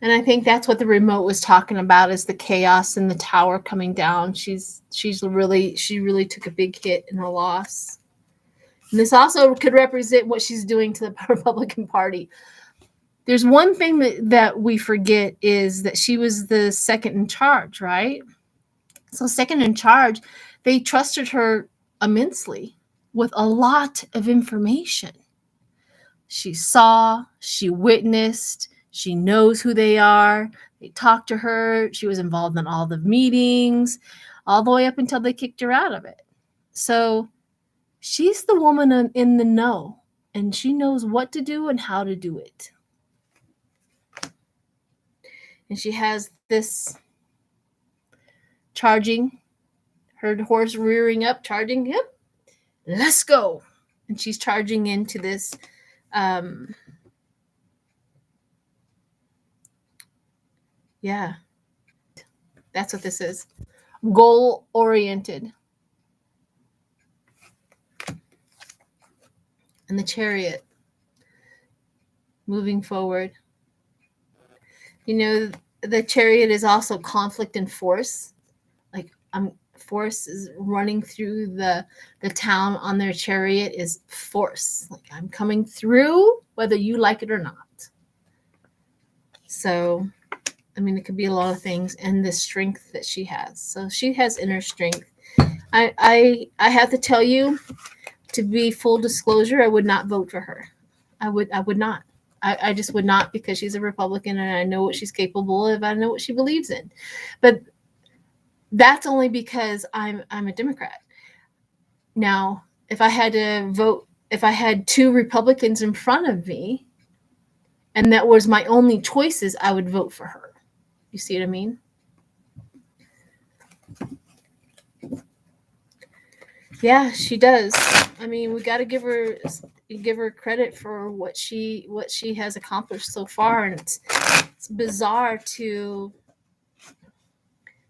and I think that's what the remote was talking about, is the chaos in the tower coming down. She really took a big hit in her loss. And this also could represent what she's doing to the Republican Party. There's one thing that we forget is that she was the second in charge, right? So second in charge, they trusted her immensely with a lot of information. She saw, she witnessed, she knows who they are. They talked to her. She was involved in all the meetings, all the way up until they kicked her out of it. So she's the woman in the know, and she knows what to do and how to do it. And she has this charging, her horse rearing up, charging, yep, let's go. And she's charging into this yeah, that's what this is. Goal oriented. and the Chariot moving forward. You know, the Chariot is also conflict and force. Like force is running through the town on their chariot is force. Like I'm coming through whether you like it or not. So, I mean, it could be a lot of things, and the strength that she has. So she has inner strength. I have to tell you, to be full disclosure, I would not vote for her. I would not. I just would not, because she's a Republican and I know what she's capable of. I know what she believes in. But that's only because I'm a Democrat. Now, if I had to vote, if I had two Republicans in front of me and that was my only choices, I would vote for her. You see what I mean? Yeah, she does. I mean, we got to give her credit for what she has accomplished so far, and it's bizarre to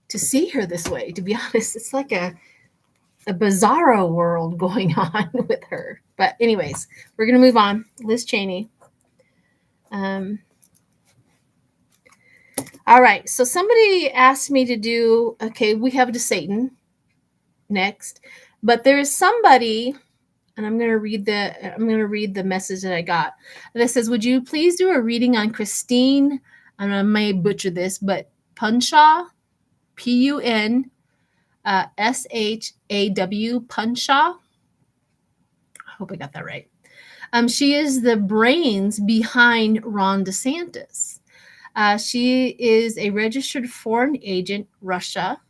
see her this way. To be honest, it's like a bizarro world going on with her. But anyways, we're gonna move on. Liz Cheney. All right. So somebody asked me to do. Okay, we have to Satan next, but there is somebody. And I'm going to read the message that I got. That says, would you please do a reading on Christine? And I may butcher this, but Pushaw, Pushaw, Pushaw. I hope I got that right. She is the brains behind Ron DeSantis. She is a registered foreign agent, Russia.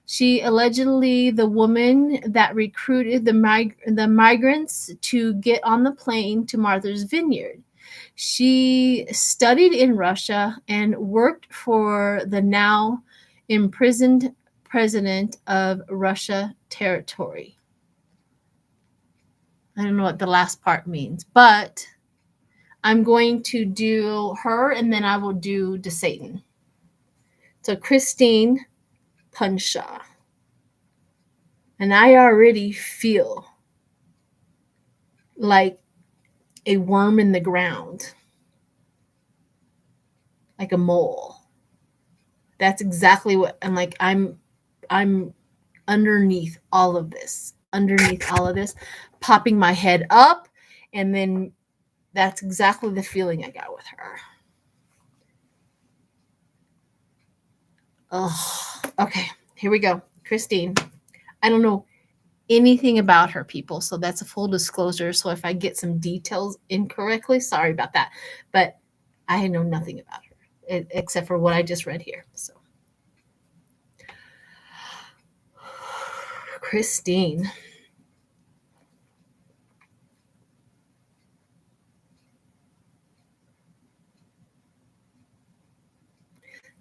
She allegedly the woman that recruited the migrants to get on the plane to Martha's Vineyard. She studied in Russia and worked for the now imprisoned president of Russia territory. I don't know what the last part means, but I'm going to do her and then I will do DeSatan. So Christine Pushaw. And I already feel like a worm in the ground, like a mole. That's exactly what I'm like. I'm underneath all of this, popping my head up. And then that's exactly the feeling I got with her. Oh, okay. Here we go. Christine. I don't know anything about her, people, so that's a full disclosure. So if I get some details incorrectly, sorry about that. But I know nothing about her except for what I just read here. So Christine.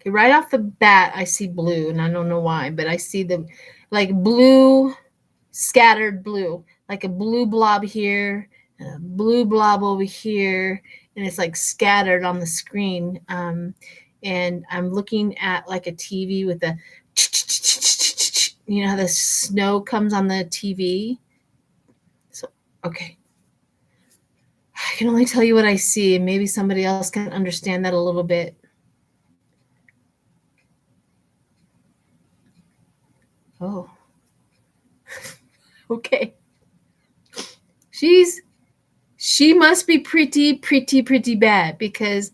Okay, right off the bat, I see blue, and I don't know why, but I see the like blue, scattered blue, like a blue blob here, a blue blob over here, and it's like scattered on the screen. And I'm looking at like a TV with the, you know, how the snow comes on the TV. So, okay. I can only tell you what I see, and maybe somebody else can understand that a little bit. Oh, okay. She must be pretty bad, because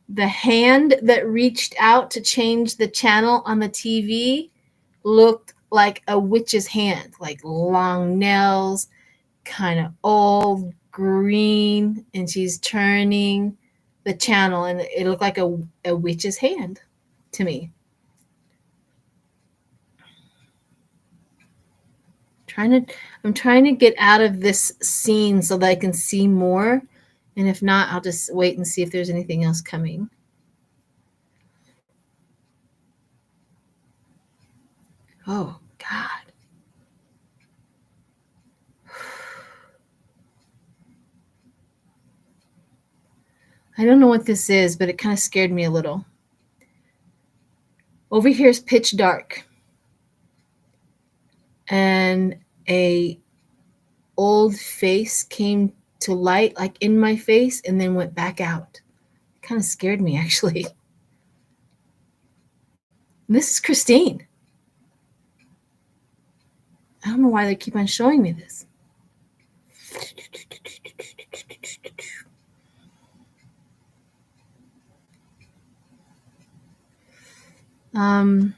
the hand that reached out to change the channel on the TV looked like a witch's hand, like long nails, kind of old, green, and she's turning the channel, and it looked like a witch's hand to me. I'm trying to get out of this scene so that I can see more. And if not, I'll just wait and see if there's anything else coming. Oh, God. I don't know what this is, but it kind of scared me a little. Over here is pitch dark. And a old face came to light like in my face and then went back out. It kind of scared me, actually. And this is Christine. I don't know why they keep on showing me this. All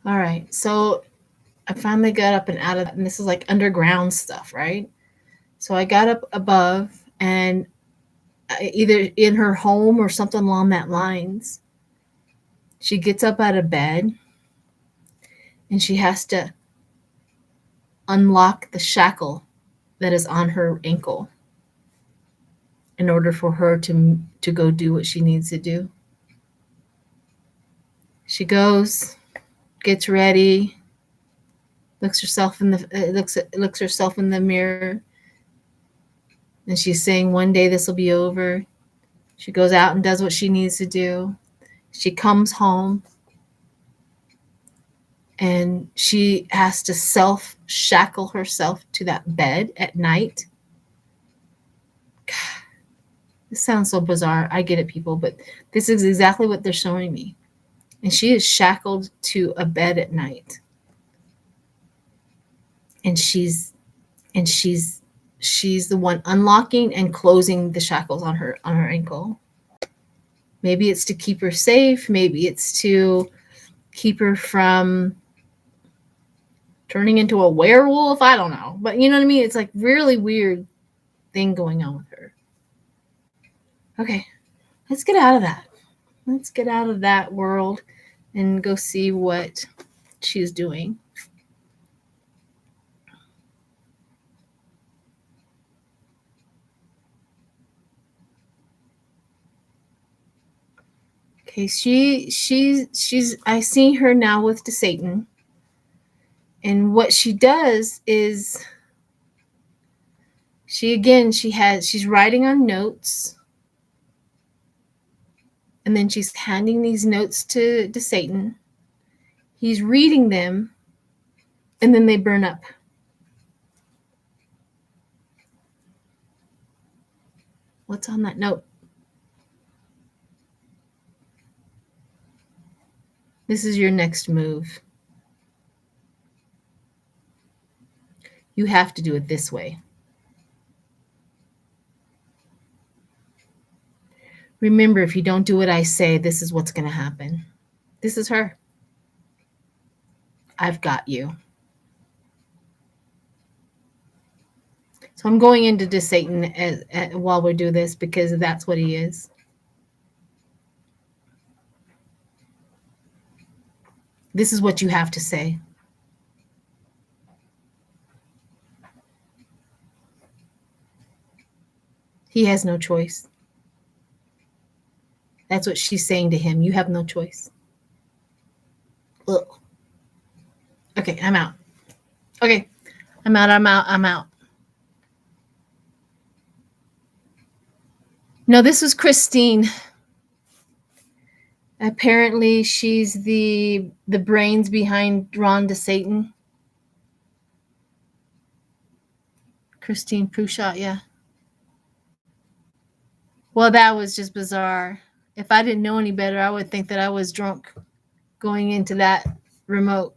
right, so I finally got up and out of that, and this is like underground stuff, right? So I got up above, and either in her home or something along that lines, she gets up out of bed, and she has to unlock the shackle that is on her ankle in order for her to go do what she needs to do. She goes, gets ready, looks herself in the looks herself in the mirror, and she's saying, one day this will be over. She goes out and does what she needs to do. She comes home, and she has to shackle herself to that bed at night. God, this sounds so bizarre. I get it, people, but this is exactly what they're showing me. And she is shackled to a bed at night. And she's the one unlocking and closing the shackles on her ankle. Maybe it's to keep her safe. Maybe it's to keep her from turning into a werewolf. I don't know. But you know what I mean? It's like really weird thing going on with her. Okay, let's get out of that. Let's get out of that world and go see what she's doing. Okay, she's I see her now with DeSatan. And what she does is she's writing on notes, and then she's handing these notes to Satan. He's reading them, and then they burn up. What's on that note? This is your next move. You have to do it this way. Remember, if you don't do what I say, this is what's going to happen. This is her. I've got you. So I'm going into DeSatan while we do this because that's what he is. This is what you have to say. He has no choice. That's what she's saying to him. You have no choice. Ugh. Okay, I'm out. Okay, I'm out. No, this was Christine. Apparently, she's the brains behind Ron DeSatan. Christine Pushaw, yeah. Well, that was just bizarre. If I didn't know any better, I would think that I was drunk going into that remote.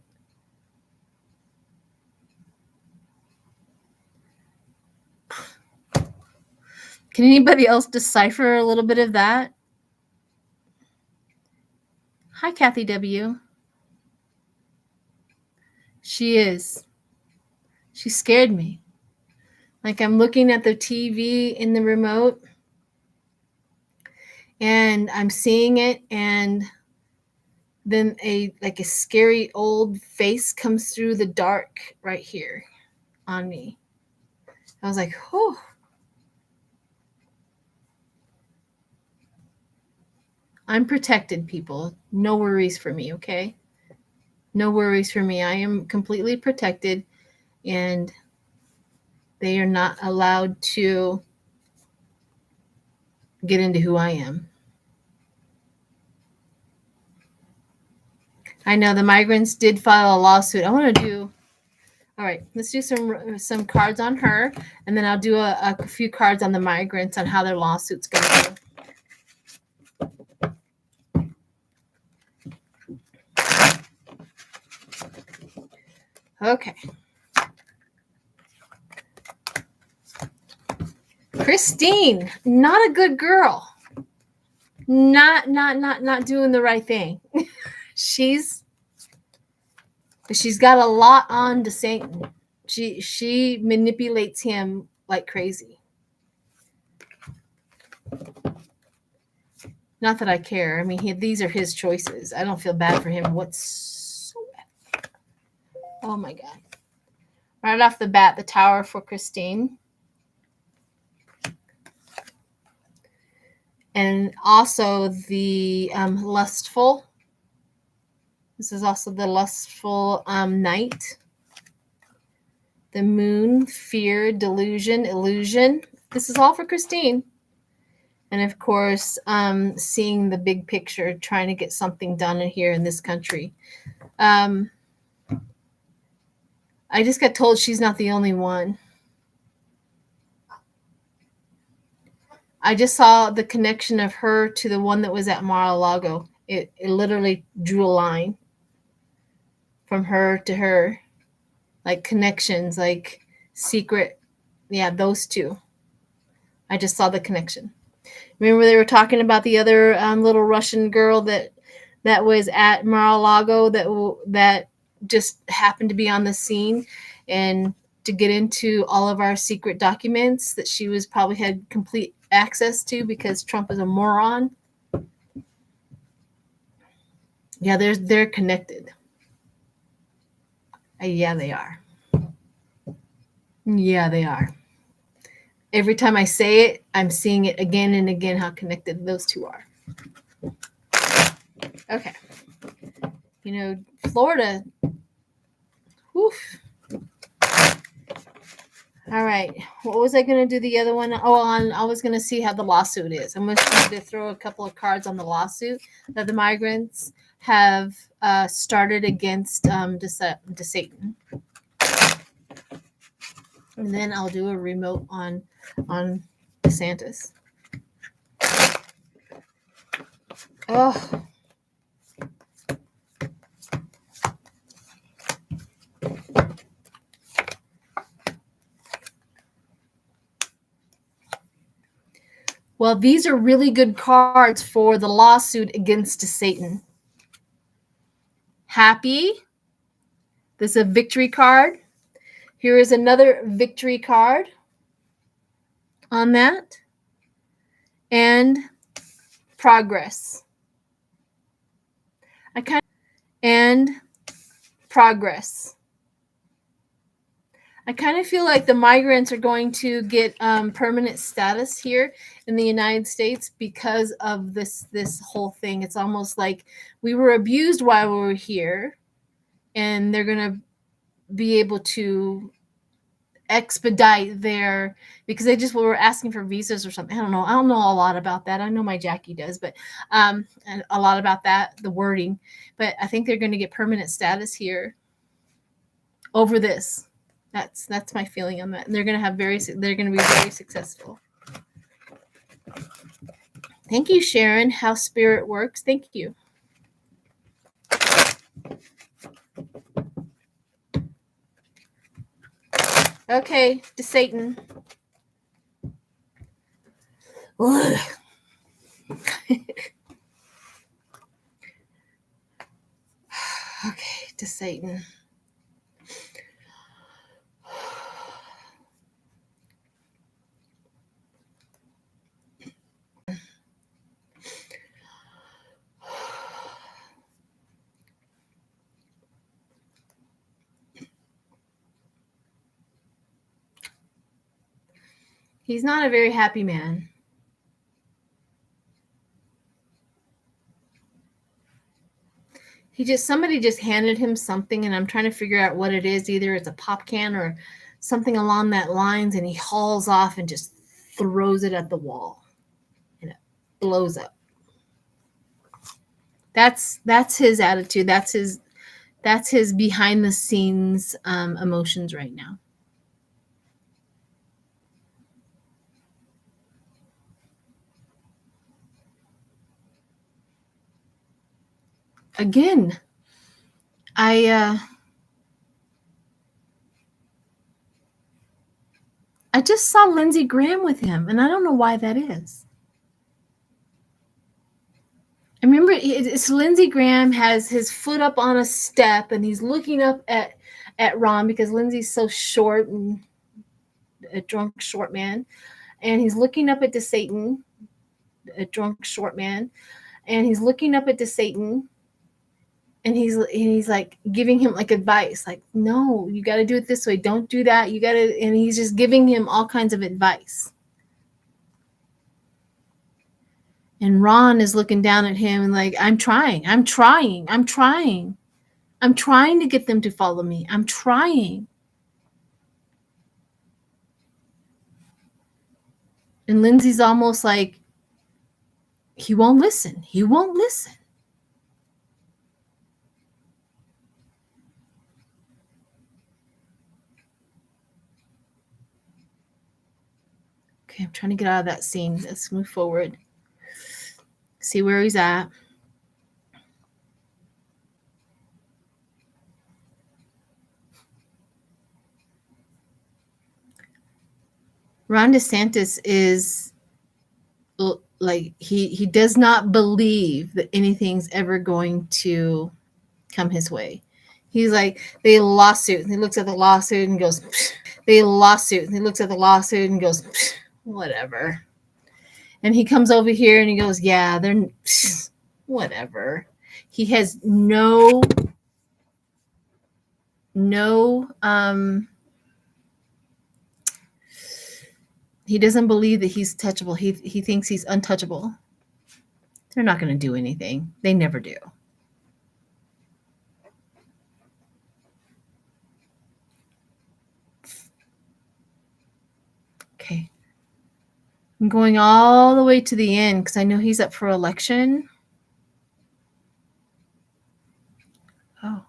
Can anybody else decipher a little bit of that? Hi, Kathy W. She is. She scared me. Like I'm looking at the TV in the remote, and I'm seeing it, and then a scary old face comes through the dark right here on me. I was like, whew. I'm protected, people. No worries for me, okay? No worries for me. I am completely protected, and they are not allowed to get into who I am. I know the migrants did file a lawsuit. I want to do All right, let's do some cards on her, and then I'll do a few cards on the migrants on how their lawsuit's going to go. Okay. Christine, not a good girl. Not doing the right thing. She's got a lot on DeSantis. She manipulates him like crazy. Not that I care. I mean, these are his choices. I don't feel bad for him whatsoever. Oh my God. Right off the bat, the Tower for Christine. And also the lustful. This is also the lustful Knight. The Moon, fear, delusion, illusion. This is all for Christine. And of course, seeing the big picture, trying to get something done here in this country. I just got told she's not the only one. I just saw the connection of her to the one that was at Mar-a-Lago. It literally drew a line from her to her, like connections, like secret. Yeah, those two. I just saw the connection. Remember they were talking about the other little Russian girl that was at Mar-a-Lago that just happened to be on the scene, and to get into all of our secret documents that she was probably had complete access to because Trump is a moron. Yeah, they're connected. Yeah, they are. Yeah, they are. Every time I say it, I'm seeing it again and again how connected those two are. Okay. You know, Florida. Woof. All right. What was I going to do the other one? I was going to see how the lawsuit is. I'm going to throw a couple of cards on the lawsuit that the migrants have started against DeSantis. And then I'll do a remote on DeSantis. Oh. Well, these are really good cards for the lawsuit against Satan. Happy. This is a victory card. Here is another victory card on that. And progress. Progress. I kind of feel like the migrants are going to get permanent status here in the United States because of this whole thing. It's almost like we were abused while we were here, and they're going to be able to expedite their, because they just were asking for visas or something. I don't know a lot about that. I know my Jackie does, but and a lot about that, the wording. But I think they're going to get permanent status here over this. That's my feeling on that. And they're going to be very successful. Thank you, Sharon. How spirit works. Thank you. Okay, to Satan. Okay, to Satan. He's not a very happy man. Somebody just handed him something, and I'm trying to figure out what it is. Either it's a pop can or something along that lines, and he hauls off and just throws it at the wall, and it blows up. That's his attitude. That's his That's his behind the scenes emotions right now. Again, I just saw Lindsey Graham with him, and I don't know why that is. I remember it's Lindsey Graham has his foot up on a step, and he's looking up at Ron because Lindsey's so short and a drunk short man, and he's looking up at DeSatan, a drunk short man, and he's looking up at DeSatan, and he's like giving him like advice, like, no, you got to do it this way, don't do that, you got to, and he's just giving him all kinds of advice. And Ron is looking down at him and like, I'm trying to get them to follow me. I'm trying. And Lindsey's almost like, he won't listen. He won't listen. Okay, I'm trying to get out of that scene. Let's move forward. See where he's at. Ron DeSantis is like, he does not believe that anything's ever going to come his way. He's like, they lawsuit. And he looks at the lawsuit and goes, psh. They lawsuit. And he looks at the lawsuit and goes, psh, whatever. And he comes over here and he goes, yeah, they're psh, whatever. He has no he doesn't believe that he's touchable. He thinks he's untouchable. They're not going to do anything. They never do. Okay. I'm going all the way to the end because I know he's up for election. Oh.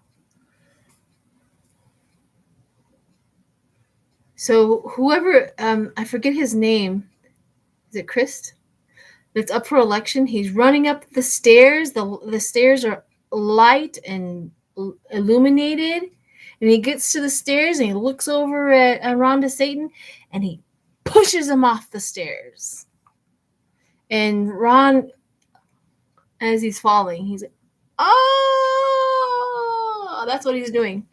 So whoever, I forget his name. Is it Chris? That's up for election. He's running up the stairs. The stairs are light and illuminated. And he gets to the stairs and he looks over at Ron DeSantis and he pushes him off the stairs. And Ron, as he's falling, he's like, oh, that's what he's doing.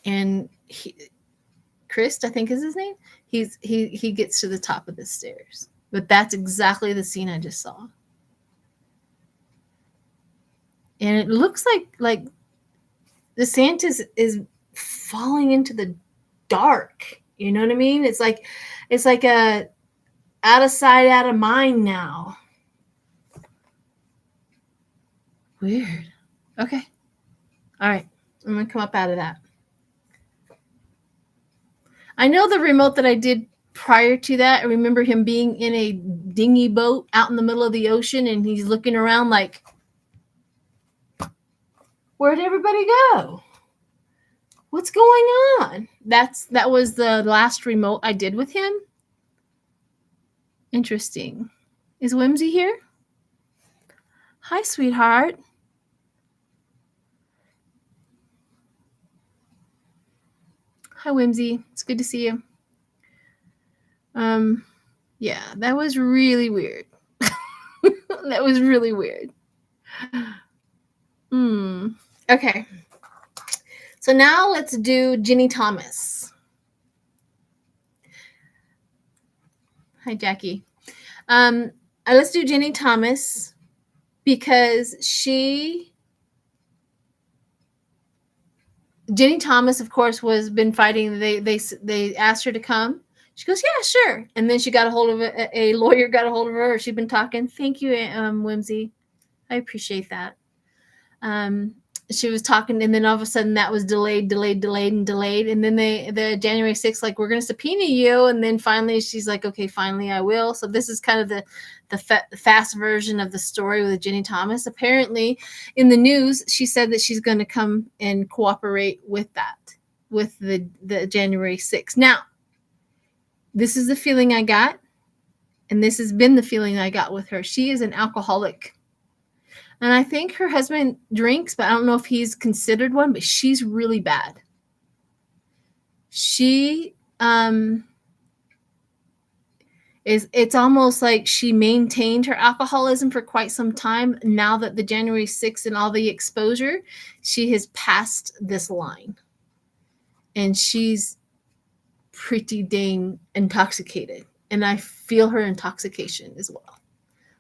And Chris, I think is his name, he gets to the top of the stairs. But that's exactly the scene I just saw. And it looks like DeSantis is falling into the dark. You know what I mean? It's like a out of sight, out of mind now. Weird. Okay. All right. I'm going to come up out of that. I know the remote that I did prior to that. I remember him being in a dinghy boat out in the middle of the ocean, and he's looking around like, where'd everybody go? What's going on? That was the last remote I did with him. Interesting. Is Whimsy here? Hi, sweetheart. Hi, Whimsy. It's good to see you. Yeah, that was really weird. That was really weird. Okay. So now let's do Ginny Thomas. Hi, Jackie. Let's do Ginny Thomas because Ginny Thomas, of course, been fighting. They asked her to come. She goes, yeah, sure. And then she got a hold of a lawyer, got a hold of her. She'd been talking. Thank you, Whimsy. I appreciate that. she was talking, and then all of a sudden that was delayed. And then the January 6th, like, we're going to subpoena you. And then finally she's like, okay, finally I will. So this is kind of the fast version of the story with Ginny Thomas. Apparently in the news, she said that she's going to come and cooperate with that, with the January 6th. Now, this is the feeling I got. And this has been the feeling I got with her. She is an alcoholic. And I think her husband drinks, but I don't know if he's considered one, but she's really bad. She it's almost like she maintained her alcoholism for quite some time. Now that the January 6th and all the exposure, she has passed this line. And she's pretty dang intoxicated. And I feel her intoxication as well.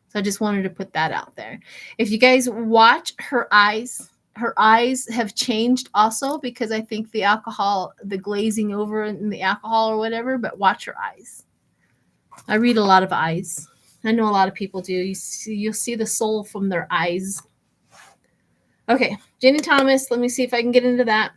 So I just wanted to put that out there. If you guys watch her eyes have changed also, because I think the alcohol, the glazing over in the alcohol or whatever, but watch her eyes. I read a lot of eyes. I know a lot of people do. You'll see the soul from their eyes. Okay, Ginny Thomas, let me see if I can get into that.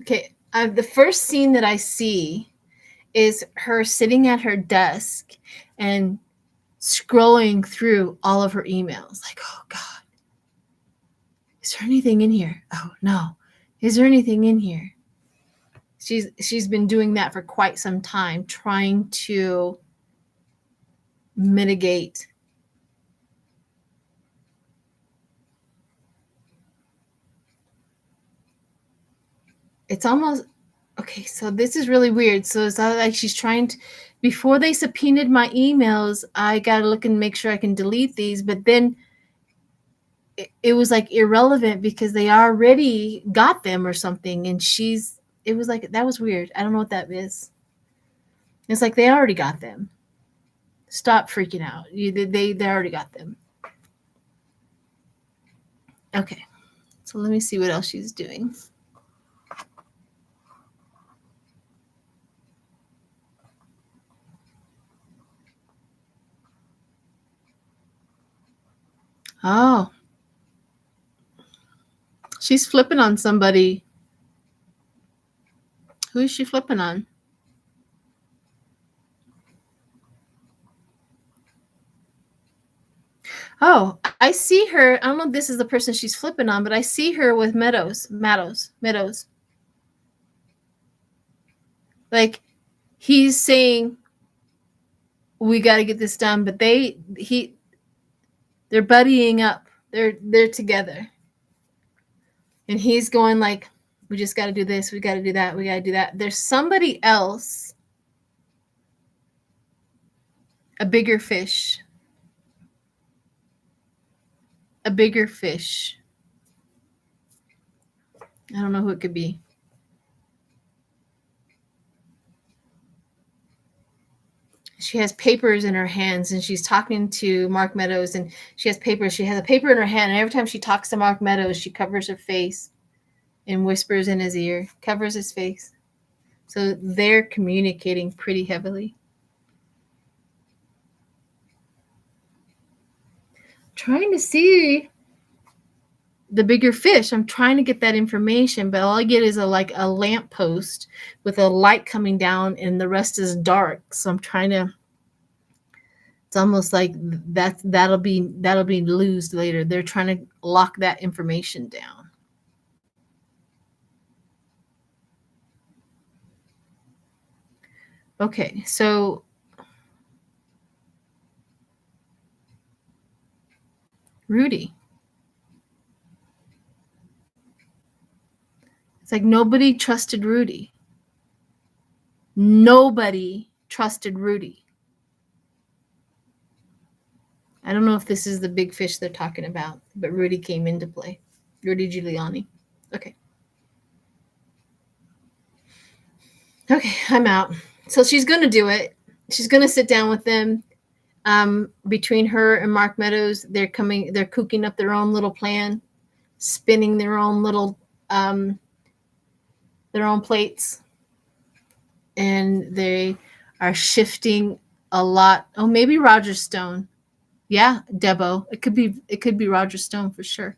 Okay, the first scene that I see is her sitting at her desk and scrolling through all of her emails. Like, oh God, is there anything in here? Oh no, is there anything in here? She's been doing that for quite some time, trying to mitigate. It's almost okay. So this is really weird. So it's like she's trying to, before they subpoenaed my emails, I got to look and make sure I can delete these. But then it was like irrelevant because they already got them or something. And it was like, that was weird. I don't know what that is. It's like they already got them. Stop freaking out. They already got them. Okay. So let me see what else she's doing. Oh. She's flipping on somebody. Who is she flipping on? Oh, I see her. I don't know if this is the person she's flipping on, but I see her with Meadows. Like, he's saying, we got to get this done, but they're buddying up. They're together. And he's going like, we just got to do this. We got to do that. We got to do that. There's somebody else, a bigger fish. A bigger fish. I don't know who it could be. She has papers in her hands and she's talking to Mark Meadows and she has papers. She has a paper in her hand. And every time she talks to Mark Meadows, she covers her face and whispers in his ear, covers his face. So they're communicating pretty heavily. Trying to see the bigger fish. I'm trying to get that information, but all I get is a lamp post with a light coming down and the rest is dark. So I'm trying to, it's almost like that'll be loosed later. They're trying to lock that information down. Okay, so Rudy. It's like nobody trusted Rudy. Nobody trusted Rudy. I don't know if this is the big fish they're talking about, but Rudy came into play. Rudy Giuliani. Okay. Okay, I'm out. So she's going to do it. She's going to sit down with them. Between her and Mark Meadows, they're cooking up their own little plan, spinning their own little their own plates, and they are shifting a lot. Oh, maybe Roger Stone. Yeah, Debo. It could be Roger Stone for sure.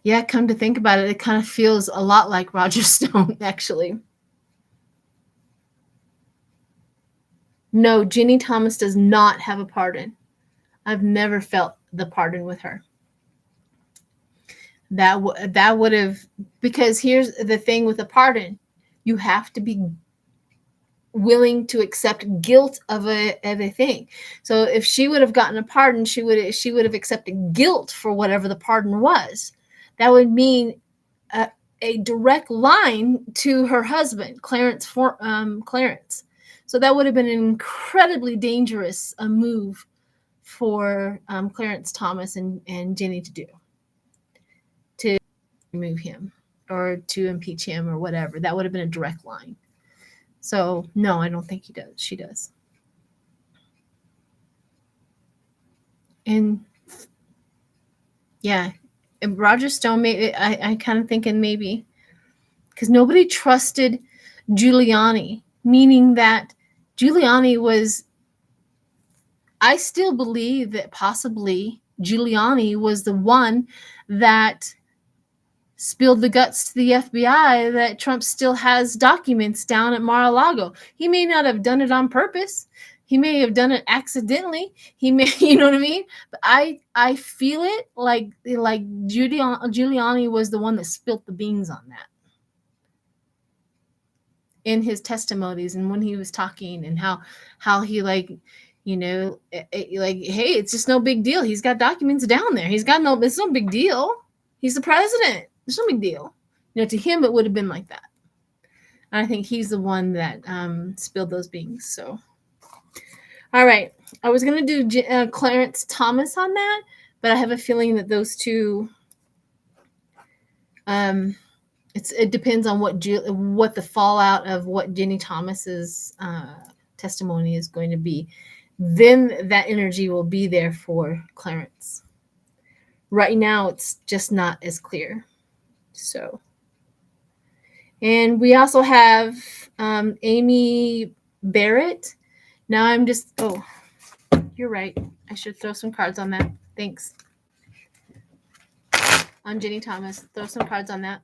Yeah, come to think about it, it kind of feels a lot like Roger Stone, actually. No, Ginny Thomas does not have a pardon. I've never felt the pardon with her. That would have, because here's the thing with a pardon, you have to be willing to accept guilt of a thing. So if she would have gotten a pardon, she would have accepted guilt for whatever the pardon was. That would mean a direct line to her husband, Clarence. So that would have been an incredibly dangerous move for Clarence Thomas and Ginny to do, to remove him or to impeach him or whatever. That would have been a direct line. So no, I don't think he does. She does. And yeah, and Roger Stone, maybe I kind of thinking maybe because nobody trusted Giuliani, meaning that Giuliani was. I still believe that possibly Giuliani was the one that spilled the guts to the FBI that Trump still has documents down at Mar-a-Lago. He may not have done it on purpose. He may have done it accidentally. He may, you know what I mean? But I feel it like Giuliani was the one that spilled the beans on that in his testimonies and when he was talking and how he like, you know, like, hey, it's just no big deal. He's got documents down there. It's no big deal. He's the president. It's no big deal. You know, to him, it would have been like that. And I think he's the one that spilled those beans. So, all right. I was going to do Clarence Thomas on that, but I have a feeling that those two, it depends on what the fallout of what Ginny Thomas's testimony is going to be. Then that energy will be there for Clarence. Right now, it's just not as clear. So, and we also have Amy Barrett. Now I'm just, oh, you're right. I should throw some cards on that. Thanks. On Ginny Thomas, throw some cards on that.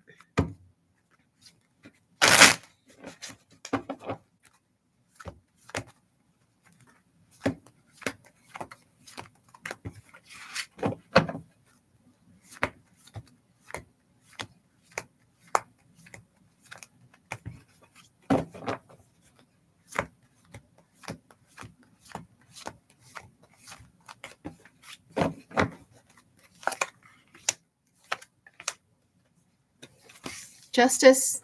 Justice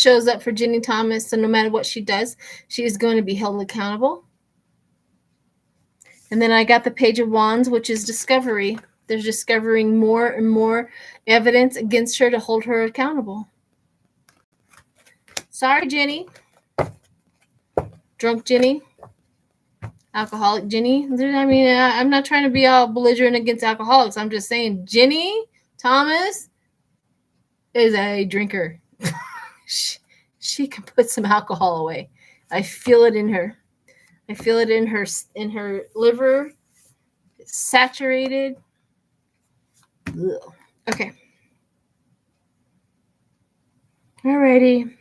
shows up for Ginny Thomas, so no matter what she does, she is going to be held accountable. And then I got the Page of Wands, which is discovery. They're discovering more and more evidence against her to hold her accountable. Sorry, Ginny. Drunk Ginny. Alcoholic Ginny. I mean, I'm not trying to be all belligerent against alcoholics. I'm just saying Ginny Thomas is a drinker. She can put some alcohol away. I feel it in her. I feel it in her liver. It's saturated. Ugh. Okay. Alrighty.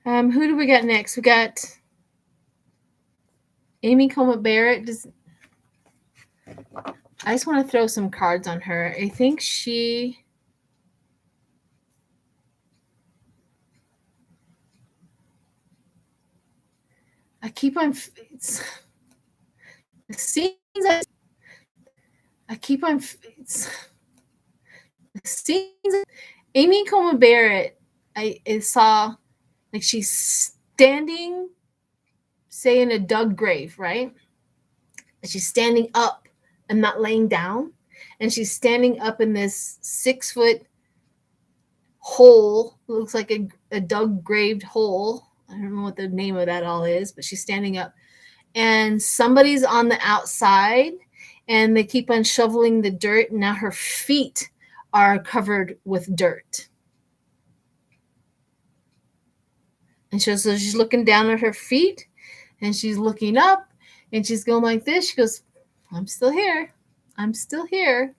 Who do we got next? We got Amy Coney Barrett. I just want to throw some cards on her. I think she... I keep on... The scenes... I keep on... The scenes... Amy Coney Barrett, I saw... Like she's standing, say, in a dug grave, right? And she's standing up and not laying down. And she's standing up in this 6-foot hole. It looks like a dug graved hole. I don't know what the name of that all is, but she's standing up. And somebody's on the outside. and they keep on shoveling the dirt. And now her feet are covered with dirt. And so she's looking down at her feet, and she's looking up, and she's going like this. She goes, I'm still here. I'm still here.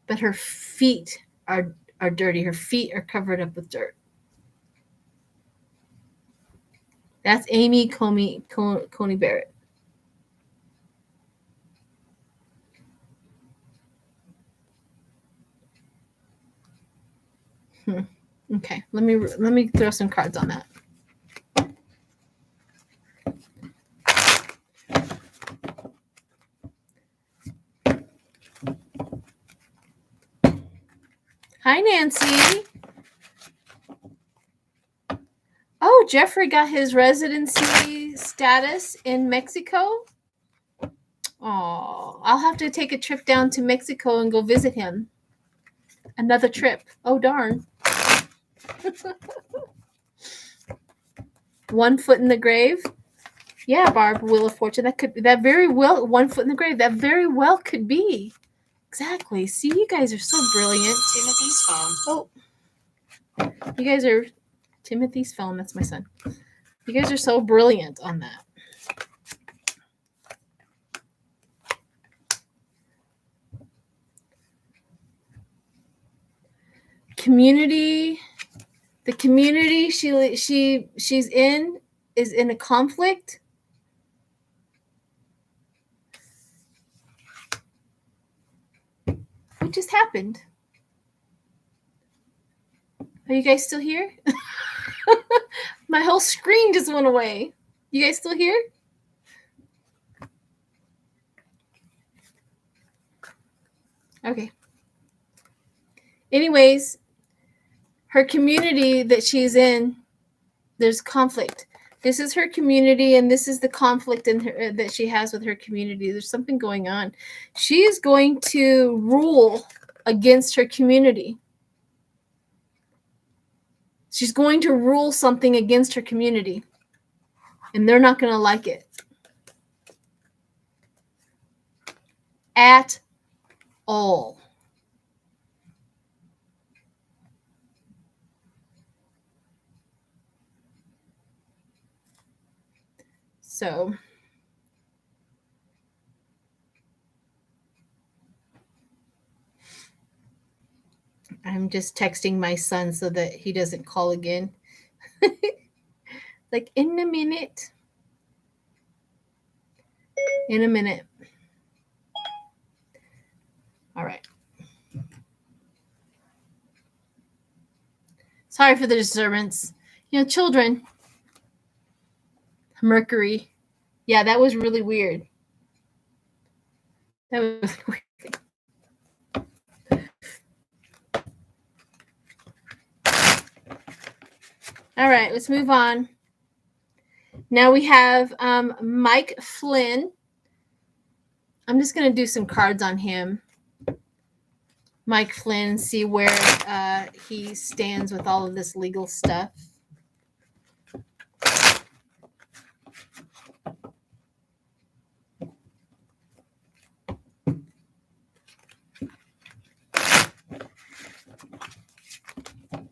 But her feet are dirty. Her feet are covered up with dirt. That's Amy Coney Barrett. Okay, let me throw some cards on that. Hi, Nancy. Oh, Jeffrey got his residency status in Mexico. Oh, I'll have to take a trip down to Mexico and go visit him. Another trip. Oh, darn. One foot in the grave. Yeah, Barb, Wheel of Fortune. That very well, one foot in the grave. That very well could be. Exactly. See, you guys are so brilliant. Timothy's phone. Oh, you guys are Timothy's phone. That's my son. You guys are so brilliant on that. Community. The community she's in is in a conflict. What just happened? Are you guys still here? My whole screen just went away. You guys still here? Okay. Anyways, her community that she's in, there's conflict. This is her community, and this is the conflict that she has with her community. There's something going on. She is going to rule against her community. She's going to rule something against her community, and they're not going to like it at all. So I'm just texting my son so that he doesn't call again. Like, in a minute. In a minute. All right. Sorry for the disturbance. You know, children. Mercury. Yeah, that was really weird. That was weird. All right, let's move on. Now we have Mike Flynn. I'm just going to do some cards on him. Mike Flynn, see where he stands with all of this legal stuff.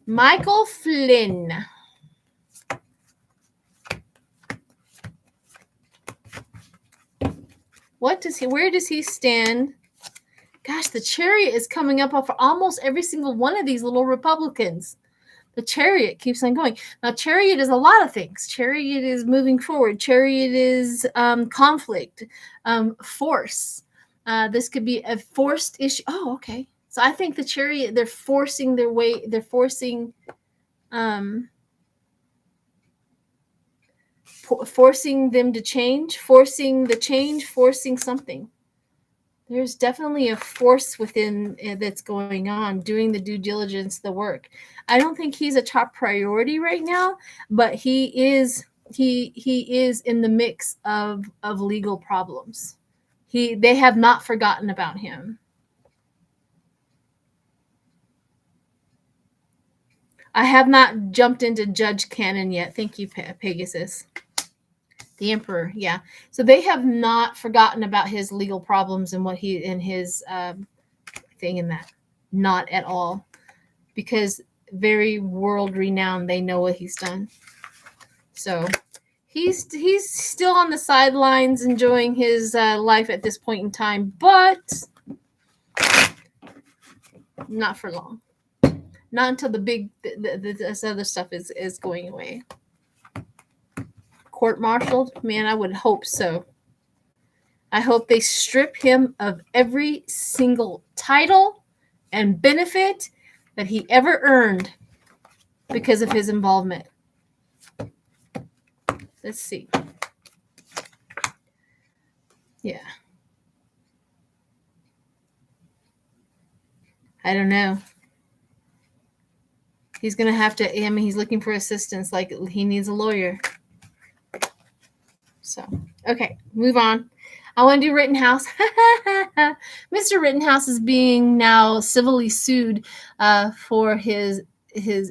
Michael Flynn. Where does he stand? Gosh, the Chariot is coming up for almost every single one of these little Republicans. The Chariot keeps on going. Now, Chariot is a lot of things. Chariot is moving forward. Chariot is conflict, force. This could be a forced issue. Oh, okay. So I think the Chariot, they're forcing their way. They're forcing them to change, forcing the change, forcing something. There's definitely a force within that's going on, doing the due diligence, the work. I don't think he's a top priority right now, but he is in the mix of legal problems. They have not forgotten about him. I have not jumped into Judge Cannon yet. Thank you, Pegasus. The emperor, yeah. So they have not forgotten about his legal problems and what he and his thing in that. Not at all. Because very world renowned, they know what he's done. So he's still on the sidelines enjoying his life at this point in time, but not for long. Not until the big this other stuff is going away. Court-martialed, man, I would hope so. I hope they strip him of every single title and benefit that he ever earned because of his involvement. Let's see. Yeah. I don't know. He's going to have to, I mean, he's looking for assistance. Like, he needs a lawyer. So, okay, move on. I want to do Rittenhouse. Mr. Rittenhouse is being now civilly sued for his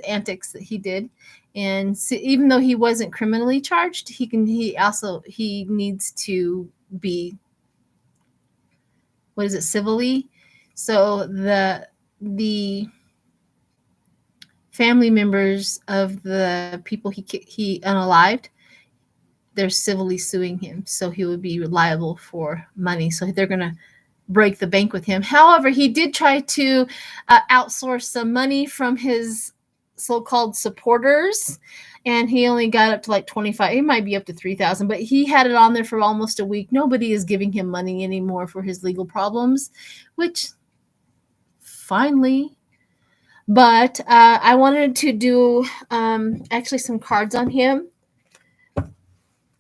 antics that he did. And so even though he wasn't criminally charged, he needs to be, what is it, civilly? So the family members of the people he unalived, they're civilly suing him, so he would be liable for money. So they're going to break the bank with him. However, he did try to outsource some money from his so-called supporters, and he only got up to like 25. It might be up to 3,000, but he had it on there for almost a week. Nobody is giving him money anymore for his legal problems, which finally. But I wanted to do actually some cards on him.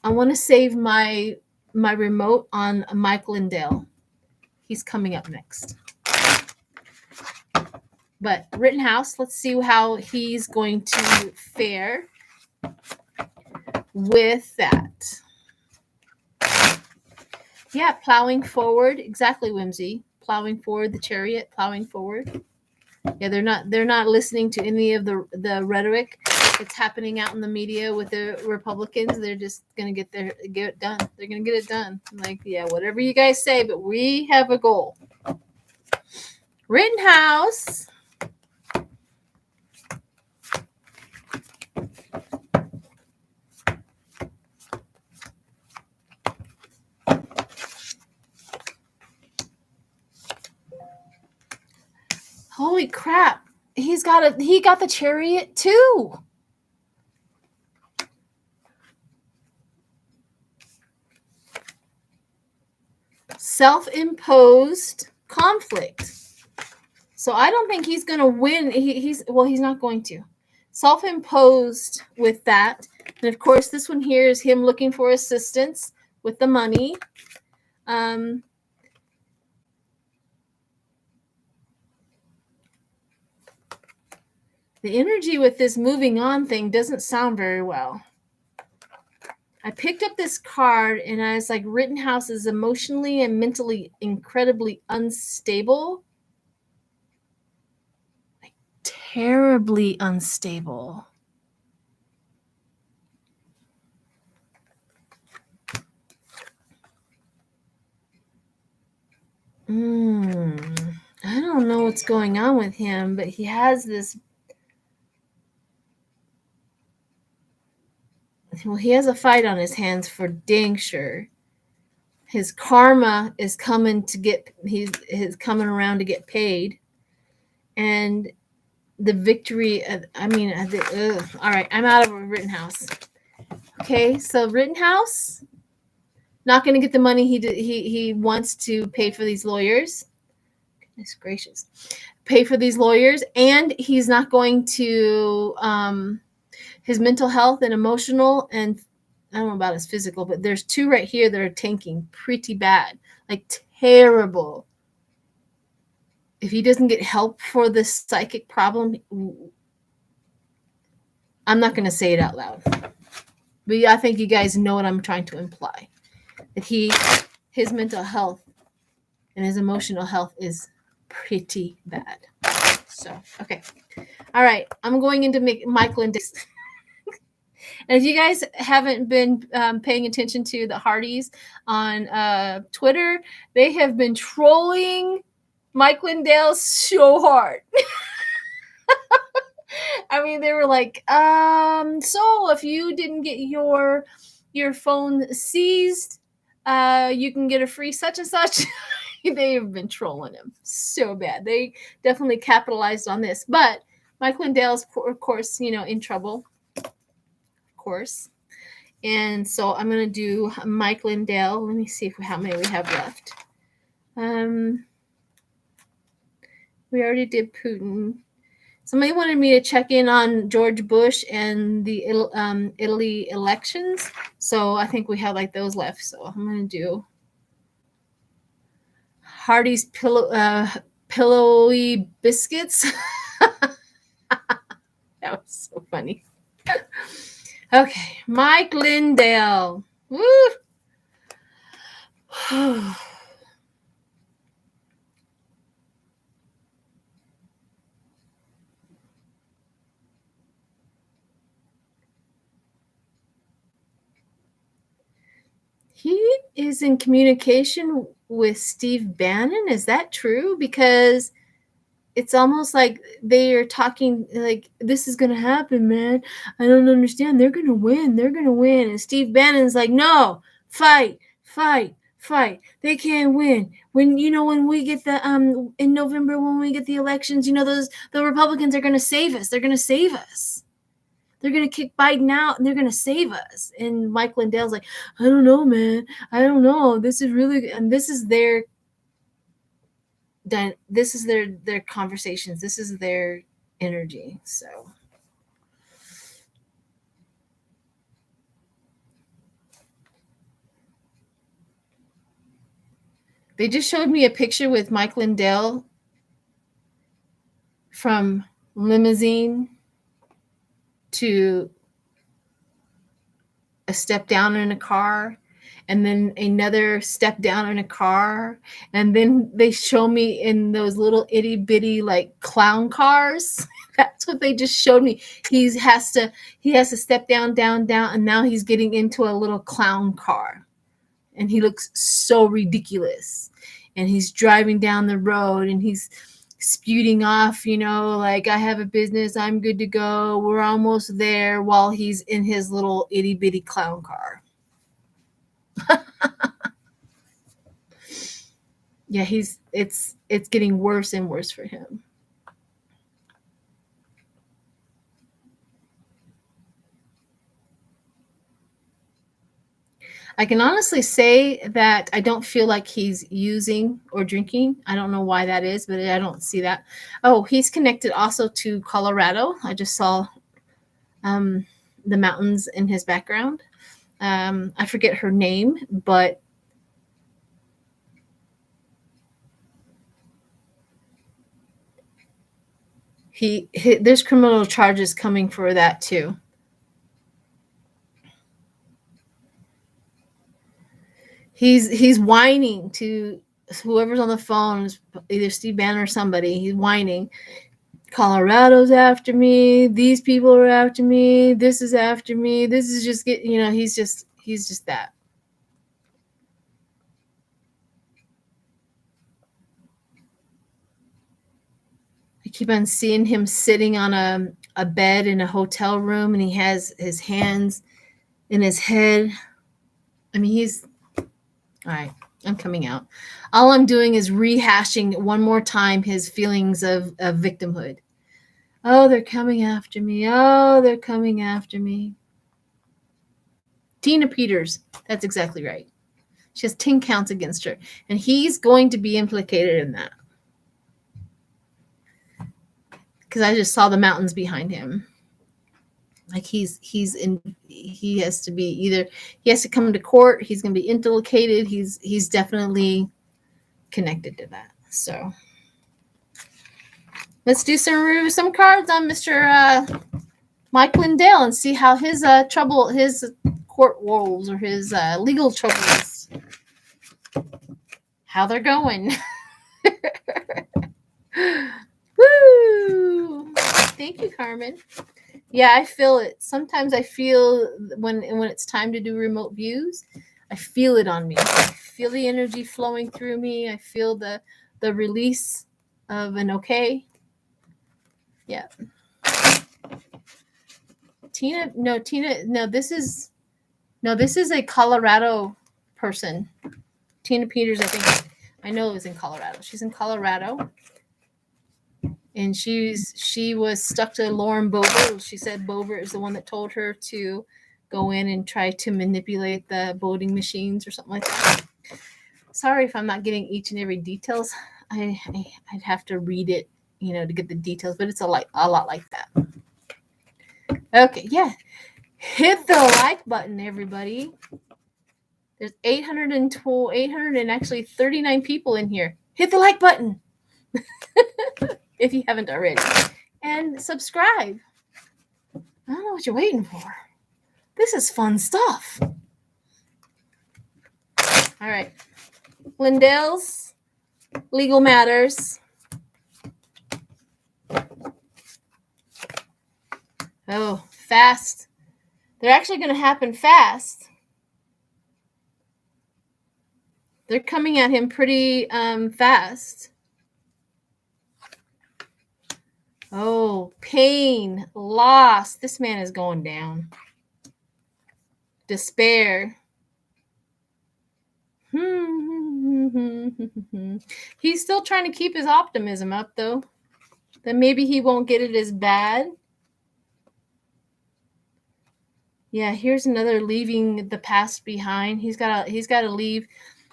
I want to save my remote on Mike Lindell. He's coming up next. But Rittenhouse, let's see how he's going to fare with that. Yeah, plowing forward. Exactly, Whimsy. Plowing forward, the chariot, plowing forward. Yeah, they're not listening to any of the rhetoric that's happening out in the media with the Republicans. They're just gonna get it done. They're gonna get it done. I'm like, yeah, whatever you guys say, but we have a goal. Rittenhouse. Holy crap. He got the chariot too. Self-imposed conflict. So I don't think he's going to win. He's not going to. Self-imposed with that. And of course, this one here is him looking for assistance with the money. The energy with this moving on thing doesn't sound very well. I picked up this card and I was like, Rittenhouse is emotionally and mentally incredibly unstable. Like, terribly unstable. I don't know what's going on with him, but he has this. Well, he has a fight on his hands for dang sure. His karma is coming to get. He's coming around to get paid, and the victory. All right, I'm out of Rittenhouse. Okay, so Rittenhouse not going to get the money he wants to pay for these lawyers. Goodness gracious, pay for these lawyers, and he's not going to. His mental health and emotional, and I don't know about his physical, but there's two right here that are tanking pretty bad, like terrible. If he doesn't get help for this psychic problem, I'm not going to say it out loud, but I think you guys know what I'm trying to imply. That his mental health and his emotional health is pretty bad. So, okay. All right. I'm going into Mike Lindell. And if you guys haven't been paying attention to the Hardys on Twitter, they have been trolling Mike Lindell so hard. I mean, they were like, so if you didn't get your phone seized, you can get a free such and such. They have been trolling him so bad. They definitely capitalized on this. But Mike Lindell's, of course, in trouble. Of course. And so I'm going to do Mike Lindell. Let me see how many we have left. We already did Putin. Somebody wanted me to check in on George Bush and the Italy elections. So I think we have like those left. So I'm going to do Hardy's pillowy biscuits. That was so funny. Okay, Mike Lindell. Woo! He is in communication with Steve Bannon. Is that true? Because it's almost like they are talking like, this is going to happen, man. I don't understand. They're going to win. They're going to win. And Steve Bannon's like, no, fight. They can't win. When we get the in November, when we get the elections, the Republicans are going to save us. They're going to save us. They're going to kick Biden out and they're going to save us. And Mike Lindell's like, I don't know, man. I don't know. This is really, and this is their conversations. This is their energy. So they just showed me a picture with Mike Lindell from limousine to a step down in a car, and then another step down in a car, and then they show me in those little itty bitty like clown cars. That's what they just showed me. He has to step down, and now he's getting into a little clown car, and he looks so ridiculous. And he's driving down the road, and he's spewing off, like, I have a business, I'm good to go, we're almost there, while he's in his little itty bitty clown car. Yeah, it's getting worse and worse for him. I can honestly say that I don't feel like he's using or drinking. I don't know why that is, but I don't see that. Oh, he's connected also to Colorado. I just saw the mountains in his background. I forget her name, but there's criminal charges coming for that too. He's whining to whoever's on the phone, either Steve Bannon or somebody. He's whining. Colorado's after me. These people are after me. This is after me. This is just he's just that. I keep on seeing him sitting on a bed in a hotel room, and he has his hands in his head. I mean, he's all right. I'm coming out. All I'm doing is rehashing one more time his feelings of victimhood. Oh, they're coming after me. Oh, they're coming after me. Tina Peters. That's exactly right. She has 10 counts against her, and he's going to be implicated in that. Because I just saw the mountains behind him. Like he has to be either, he has to come to court, he's going to be implicated, he's definitely connected to that. So let's do some cards on Mr. Mike Lindell and see how his his court woes or his legal troubles, how they're going. Woo! Thank you, Carmen. Yeah, I feel it. Sometimes I feel when it's time to do remote views, I feel it on me. I feel the energy flowing through me. I feel the release of an okay. Yeah. Tina, this is a Colorado person. Tina Peters, I think. I know it was in Colorado. She's in Colorado. And she was stuck to Lauren Boebert. She said Boebert is the one that told her to go in and try to manipulate the voting machines or something like that. Sorry if I'm not getting each and every details. I'd have to read it, to get the details, but it's a lot like that. Okay, yeah. Hit the like button, everybody. There's 839 people in here. Hit the like button if you haven't already. And subscribe. I don't know what you're waiting for. This is fun stuff. All right. Lindell's Legal Matters. Oh, fast. They're actually going to happen fast. They're coming at him pretty fast. Oh, pain, loss. This man is going down. Despair. He's still trying to keep his optimism up, though. That maybe he won't get it as bad. Yeah, here's another leaving the past behind. He's got to leave.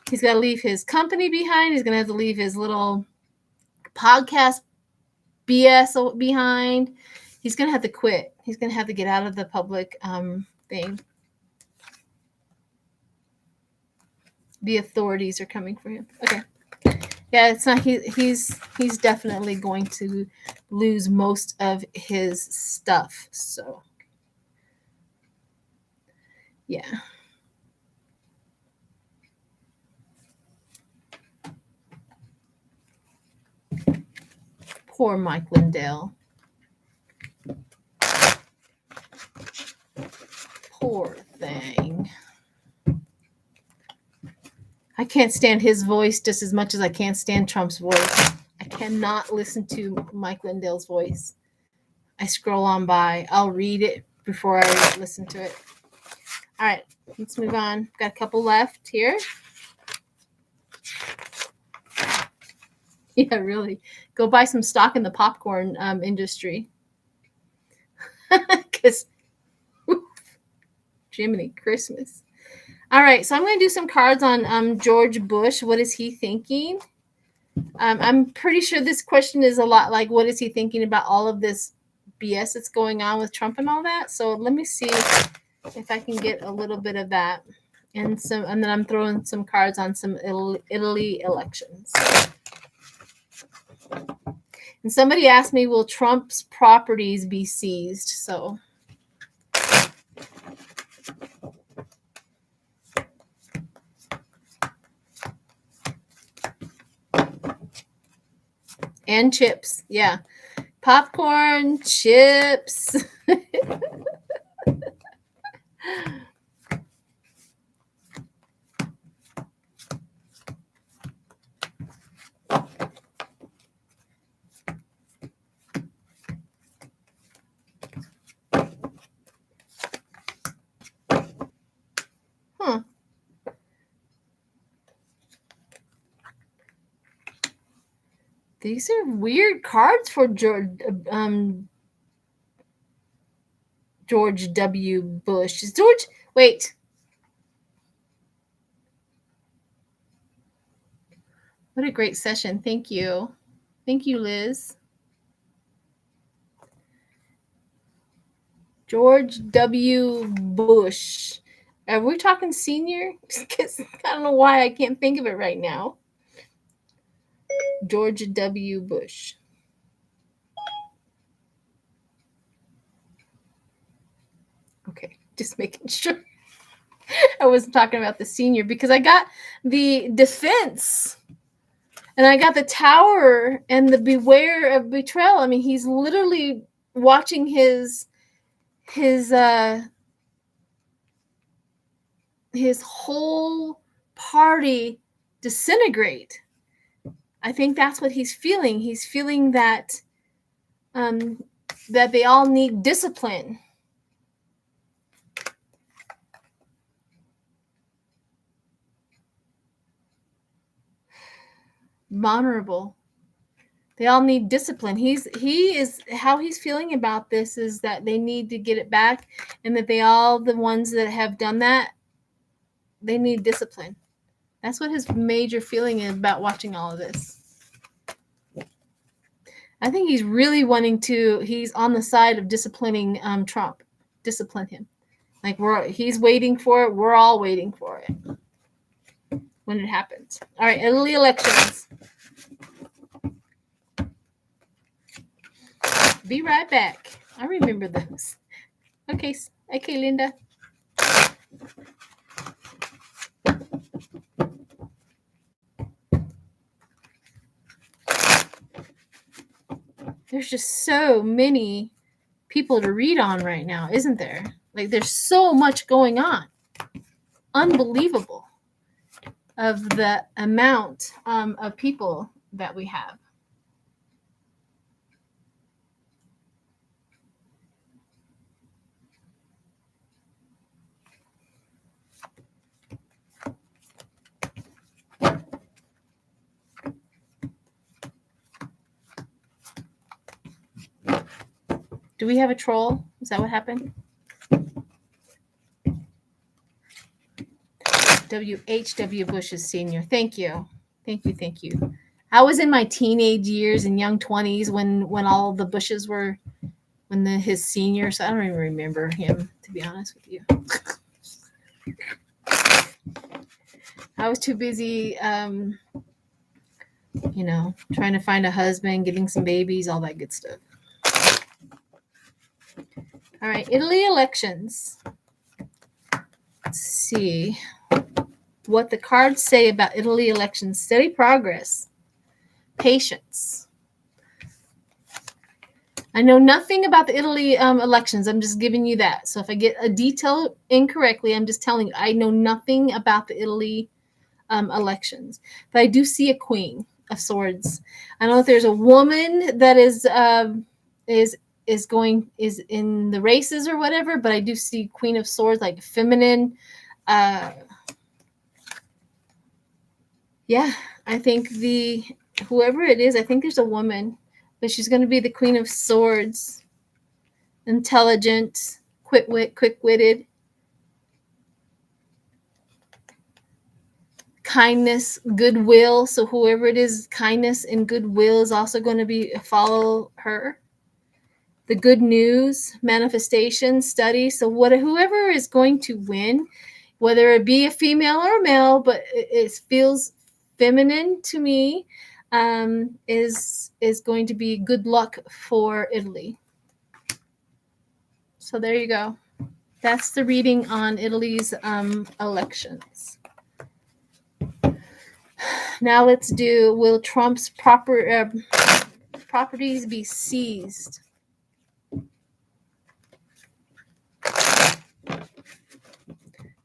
He's got to leave his company behind. He's going to have to leave his little podcast BS behind. He's going to have to quit. He's going to have to get out of the public thing. The authorities are coming for him. Okay. Yeah, it's not. He's definitely going to lose most of his stuff. So, yeah. Poor Mike Lindell. Poor thing. I can't stand his voice just as much as I can't stand Trump's voice. I cannot listen to Mike Lindell's voice. I scroll on by. I'll read it before I listen to it. All right, let's move on. Got a couple left here. Yeah, really. Go buy some stock in the popcorn industry. Because, Jiminy Christmas. All right, so I'm going to do some cards on George Bush. What is he thinking? I'm pretty sure this question is a lot like, what is he thinking about all of this BS that's going on with Trump and all that? So let me see if I can get a little bit of that. And then I'm throwing some cards on some Italy elections. And somebody asked me, will Trump's properties be seized? So... And chips. Yeah. Popcorn, chips. Huh. These are weird cards for George W. Bush. Is George... Wait. What a great session. Thank you. Thank you, Liz. George W. Bush. Are we talking senior? Because I don't know why I can't think of it right now. George W. Bush. Okay, just making sure I wasn't talking about the senior, because I got the defense and I got the tower and the beware of betrayal. I mean, he's literally watching his his whole party disintegrate. I think that's what he's feeling. He's feeling that that they all need discipline. Vulnerable. They all need discipline. He is how he's feeling about this is that they need to get it back, and that they all the ones that have done that, they need discipline. That's what his major feeling is about watching all of this. I think he's really wanting to. He's on the side of disciplining Trump. Discipline him. Like he's waiting for it. We're all waiting for it when it happens. All right, Italy elections. Be right back. I remember those. Okay, Linda. There's just so many people to read on right now, isn't there? Like there's so much going on. Unbelievable of the amount of people that we have. Do we have a troll? Is that what happened? W.H.W. Bush's senior. Thank you. Thank you. Thank you. I was in my teenage years and young 20s when all the Bushes were, his senior. So I don't even remember him, to be honest with you. I was too busy, trying to find a husband, getting some babies, all that good stuff. All right, Italy elections. Let's see what the cards say about Italy elections. Steady progress. Patience. I know nothing about the Italy elections. I'm just giving you that. So if I get a detail incorrectly, I'm just telling you. I know nothing about the Italy elections. But I do see a Queen of Swords. I don't know if there's a woman that is in the races or whatever, but I do see Queen of Swords, like feminine. Yeah, I think whoever it is, I think there's a woman, but she's going to be the Queen of Swords. Intelligent, quick-witted. Kindness, goodwill. So whoever it is, kindness and goodwill is also going to follow her. The good news, manifestation, study. So whoever is going to win, whether it be a female or a male, but it feels feminine to me, is going to be good luck for Italy. So there you go. That's the reading on Italy's elections. Now let's do, will Trump's properties be seized?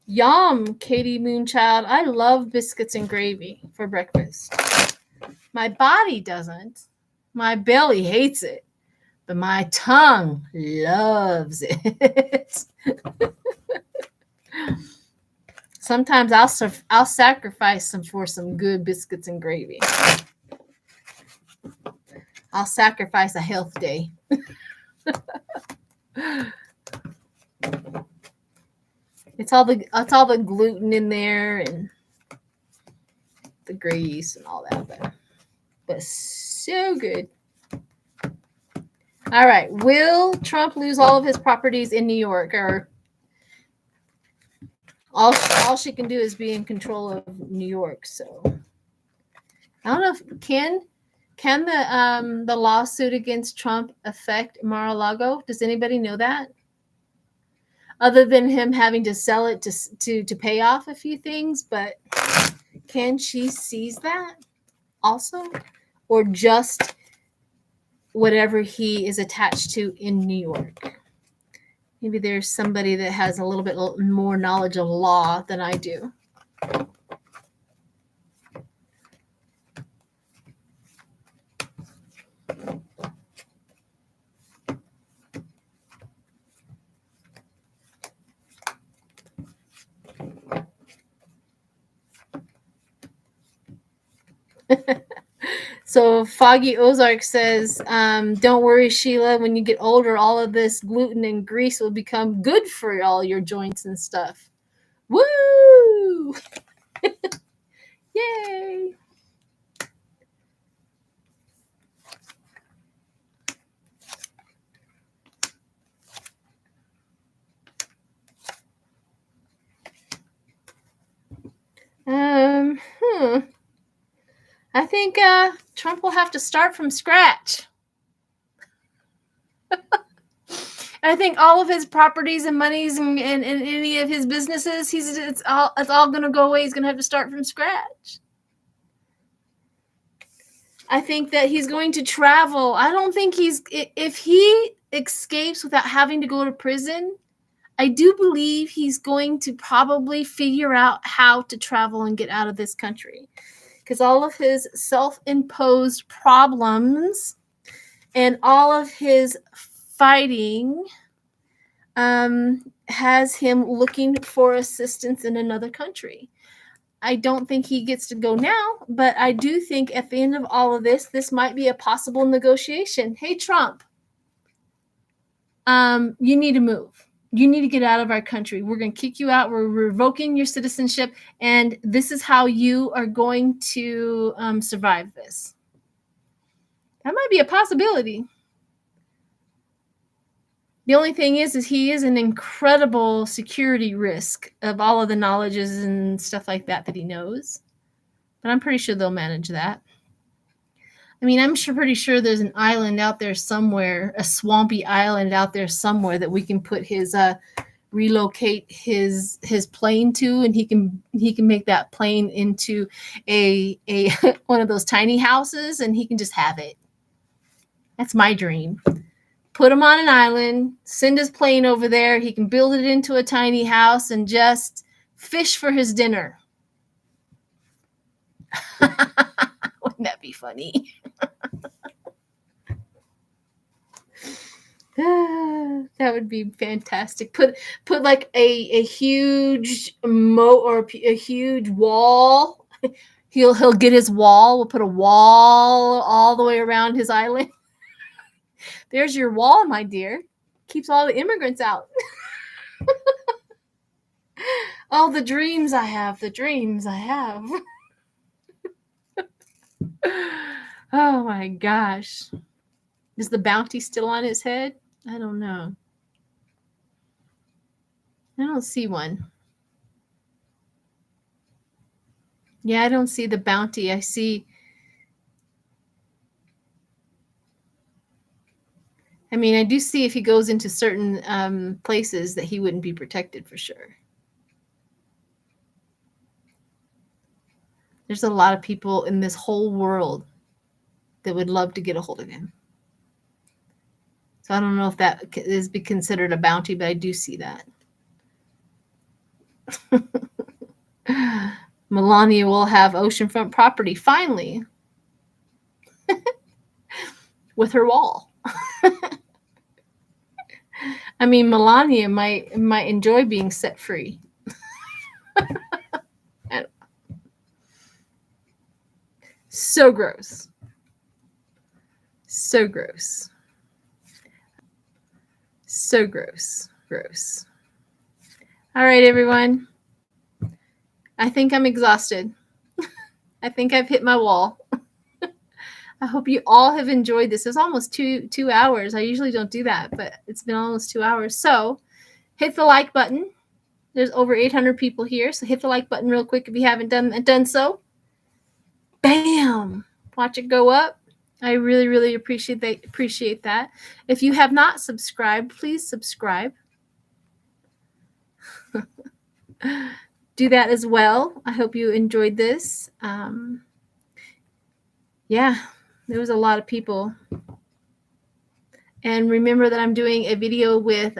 Yum, Katie Moonchild. I love biscuits and gravy for breakfast. My body doesn't. My belly hates it. But my tongue loves it. Sometimes I'll sacrifice some for some good biscuits and gravy. I'll sacrifice a health day. It's all the gluten in there and the grease and all that, but so good. All right, will Trump lose all of his properties in New York, or all she can do is be in control of New York? So I don't know if can the lawsuit against Trump affect Mar-a-Lago? Does anybody know that? Other than him having to sell it to pay off a few things, but can she seize that also, or just whatever he is attached to in New York? Maybe there's somebody that has a little bit more knowledge of law than I do. So Foggy Ozark says, don't worry, Sheila. When you get older, all of this gluten and grease will become good for all your joints and stuff. Woo! Yay! I think Trump will have to start from scratch. I think all of his properties and monies and any of his businesses, it's all going to go away. He's going to have to start from scratch. I think that he's going to travel. I don't think if he escapes without having to go to prison, I do believe he's going to probably figure out how to travel and get out of this country. Because all of his self-imposed problems and all of his fighting has him looking for assistance in another country. I don't think he gets to go now, but I do think at the end of all of this might be a possible negotiation. Hey, Trump, you need to move. You need to get out of our country. We're going to kick you out. We're revoking your citizenship. And this is how you are going to survive this. That might be a possibility. The only thing is he is an incredible security risk of all of the knowledges and stuff like that he knows. But I'm pretty sure they'll manage that. I mean, I'm pretty sure there's an island out there somewhere, a swampy island out there somewhere that we can put his relocate his plane to, and he can make that plane into a one of those tiny houses, and he can just have it. That's my dream. Put him on an island, send his plane over there. He can build it into a tiny house and just fish for his dinner. Wouldn't that be funny? That would be fantastic. Put like a huge moat or a huge wall. He'll get his wall. We'll put a wall all the way around his island. There's your wall, my dear. Keeps all the immigrants out. Oh, the dreams I have. The dreams I have. Oh my gosh. Is the bounty still on his head? I don't know. I don't see one. Yeah, I don't see the bounty. I see. I mean, I do see if he goes into certain places that he wouldn't be protected for sure. There's a lot of people in this whole world that would love to get a hold of him. So I don't know if that is be considered a bounty, but I do see that. Melania will have oceanfront property finally with her wall. I mean, Melania might enjoy being set free. So gross. So gross. So gross. Gross. All right, everyone. I think I'm exhausted. I think I've hit my wall. I hope you all have enjoyed this. It's almost two hours. I usually don't do that, but it's been almost 2 hours. So hit the like button. There's over 800 people here, so hit the like button real quick if you haven't done so. Bam! Watch it go up. I really, really appreciate that. If you have not subscribed, please subscribe. Do that as well. I hope you enjoyed this. Yeah, there was a lot of people. And remember that I'm doing a video with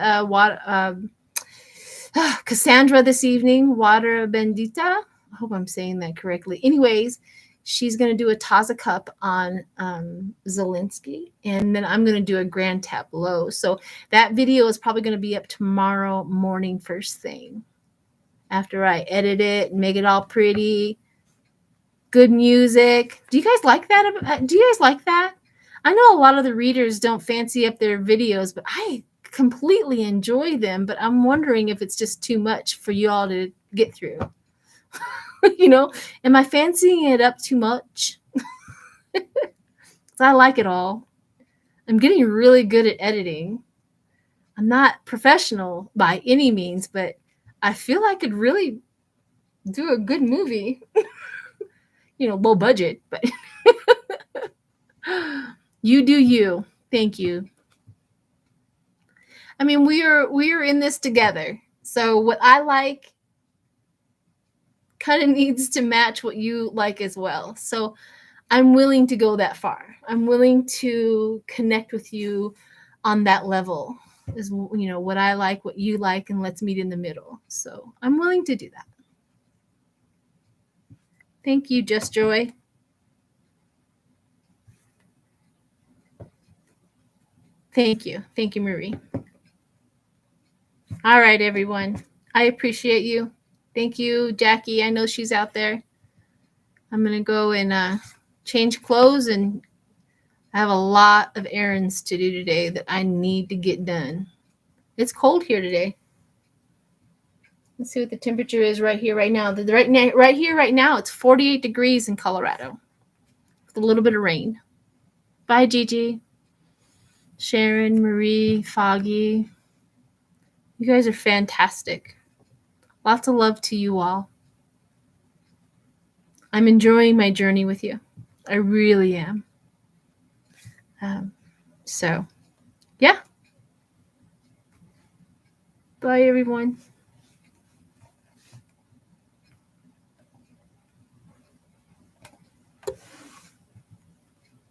Cassandra this evening, Water Bendita. I hope I'm saying that correctly. Anyways, she's going to do a Taza Cup on Zelensky, and then I'm going to do a Grand Tableau. So that video is probably going to be up tomorrow morning first thing, after I edit it and make it all pretty. Good music. Do you guys like that? Do you guys like that? I know a lot of the readers don't fancy up their videos, but I completely enjoy them. But I'm wondering if it's just too much for you all to get through. You know, am I fancying it up too much? I like it all. I'm getting really good at editing. I'm not professional by any means, but I feel I could really do a good movie. You know, low budget, but you do you. Thank you. I mean, we are in this together. So what I like kind of needs to match what you like as well. So I'm willing to go that far. I'm willing to connect with you on that level. Is, you know, what I like, what you like, and let's meet in the middle. So I'm willing to do that. Thank you, Just Joy. Thank you. Thank you, Marie. All right, everyone. I appreciate you. Thank you, Jackie. I know she's out there. I'm going to go and change clothes, and I have a lot of errands to do today that I need to get done. It's cold here today. Let's see what the temperature is right here, right now. Right now, it's 48 degrees in Colorado with a little bit of rain. Bye, Gigi. Sharon, Marie, Foggy. You guys are fantastic. Lots of love to you all. I'm enjoying my journey with you. I really am. So, yeah. Bye, everyone.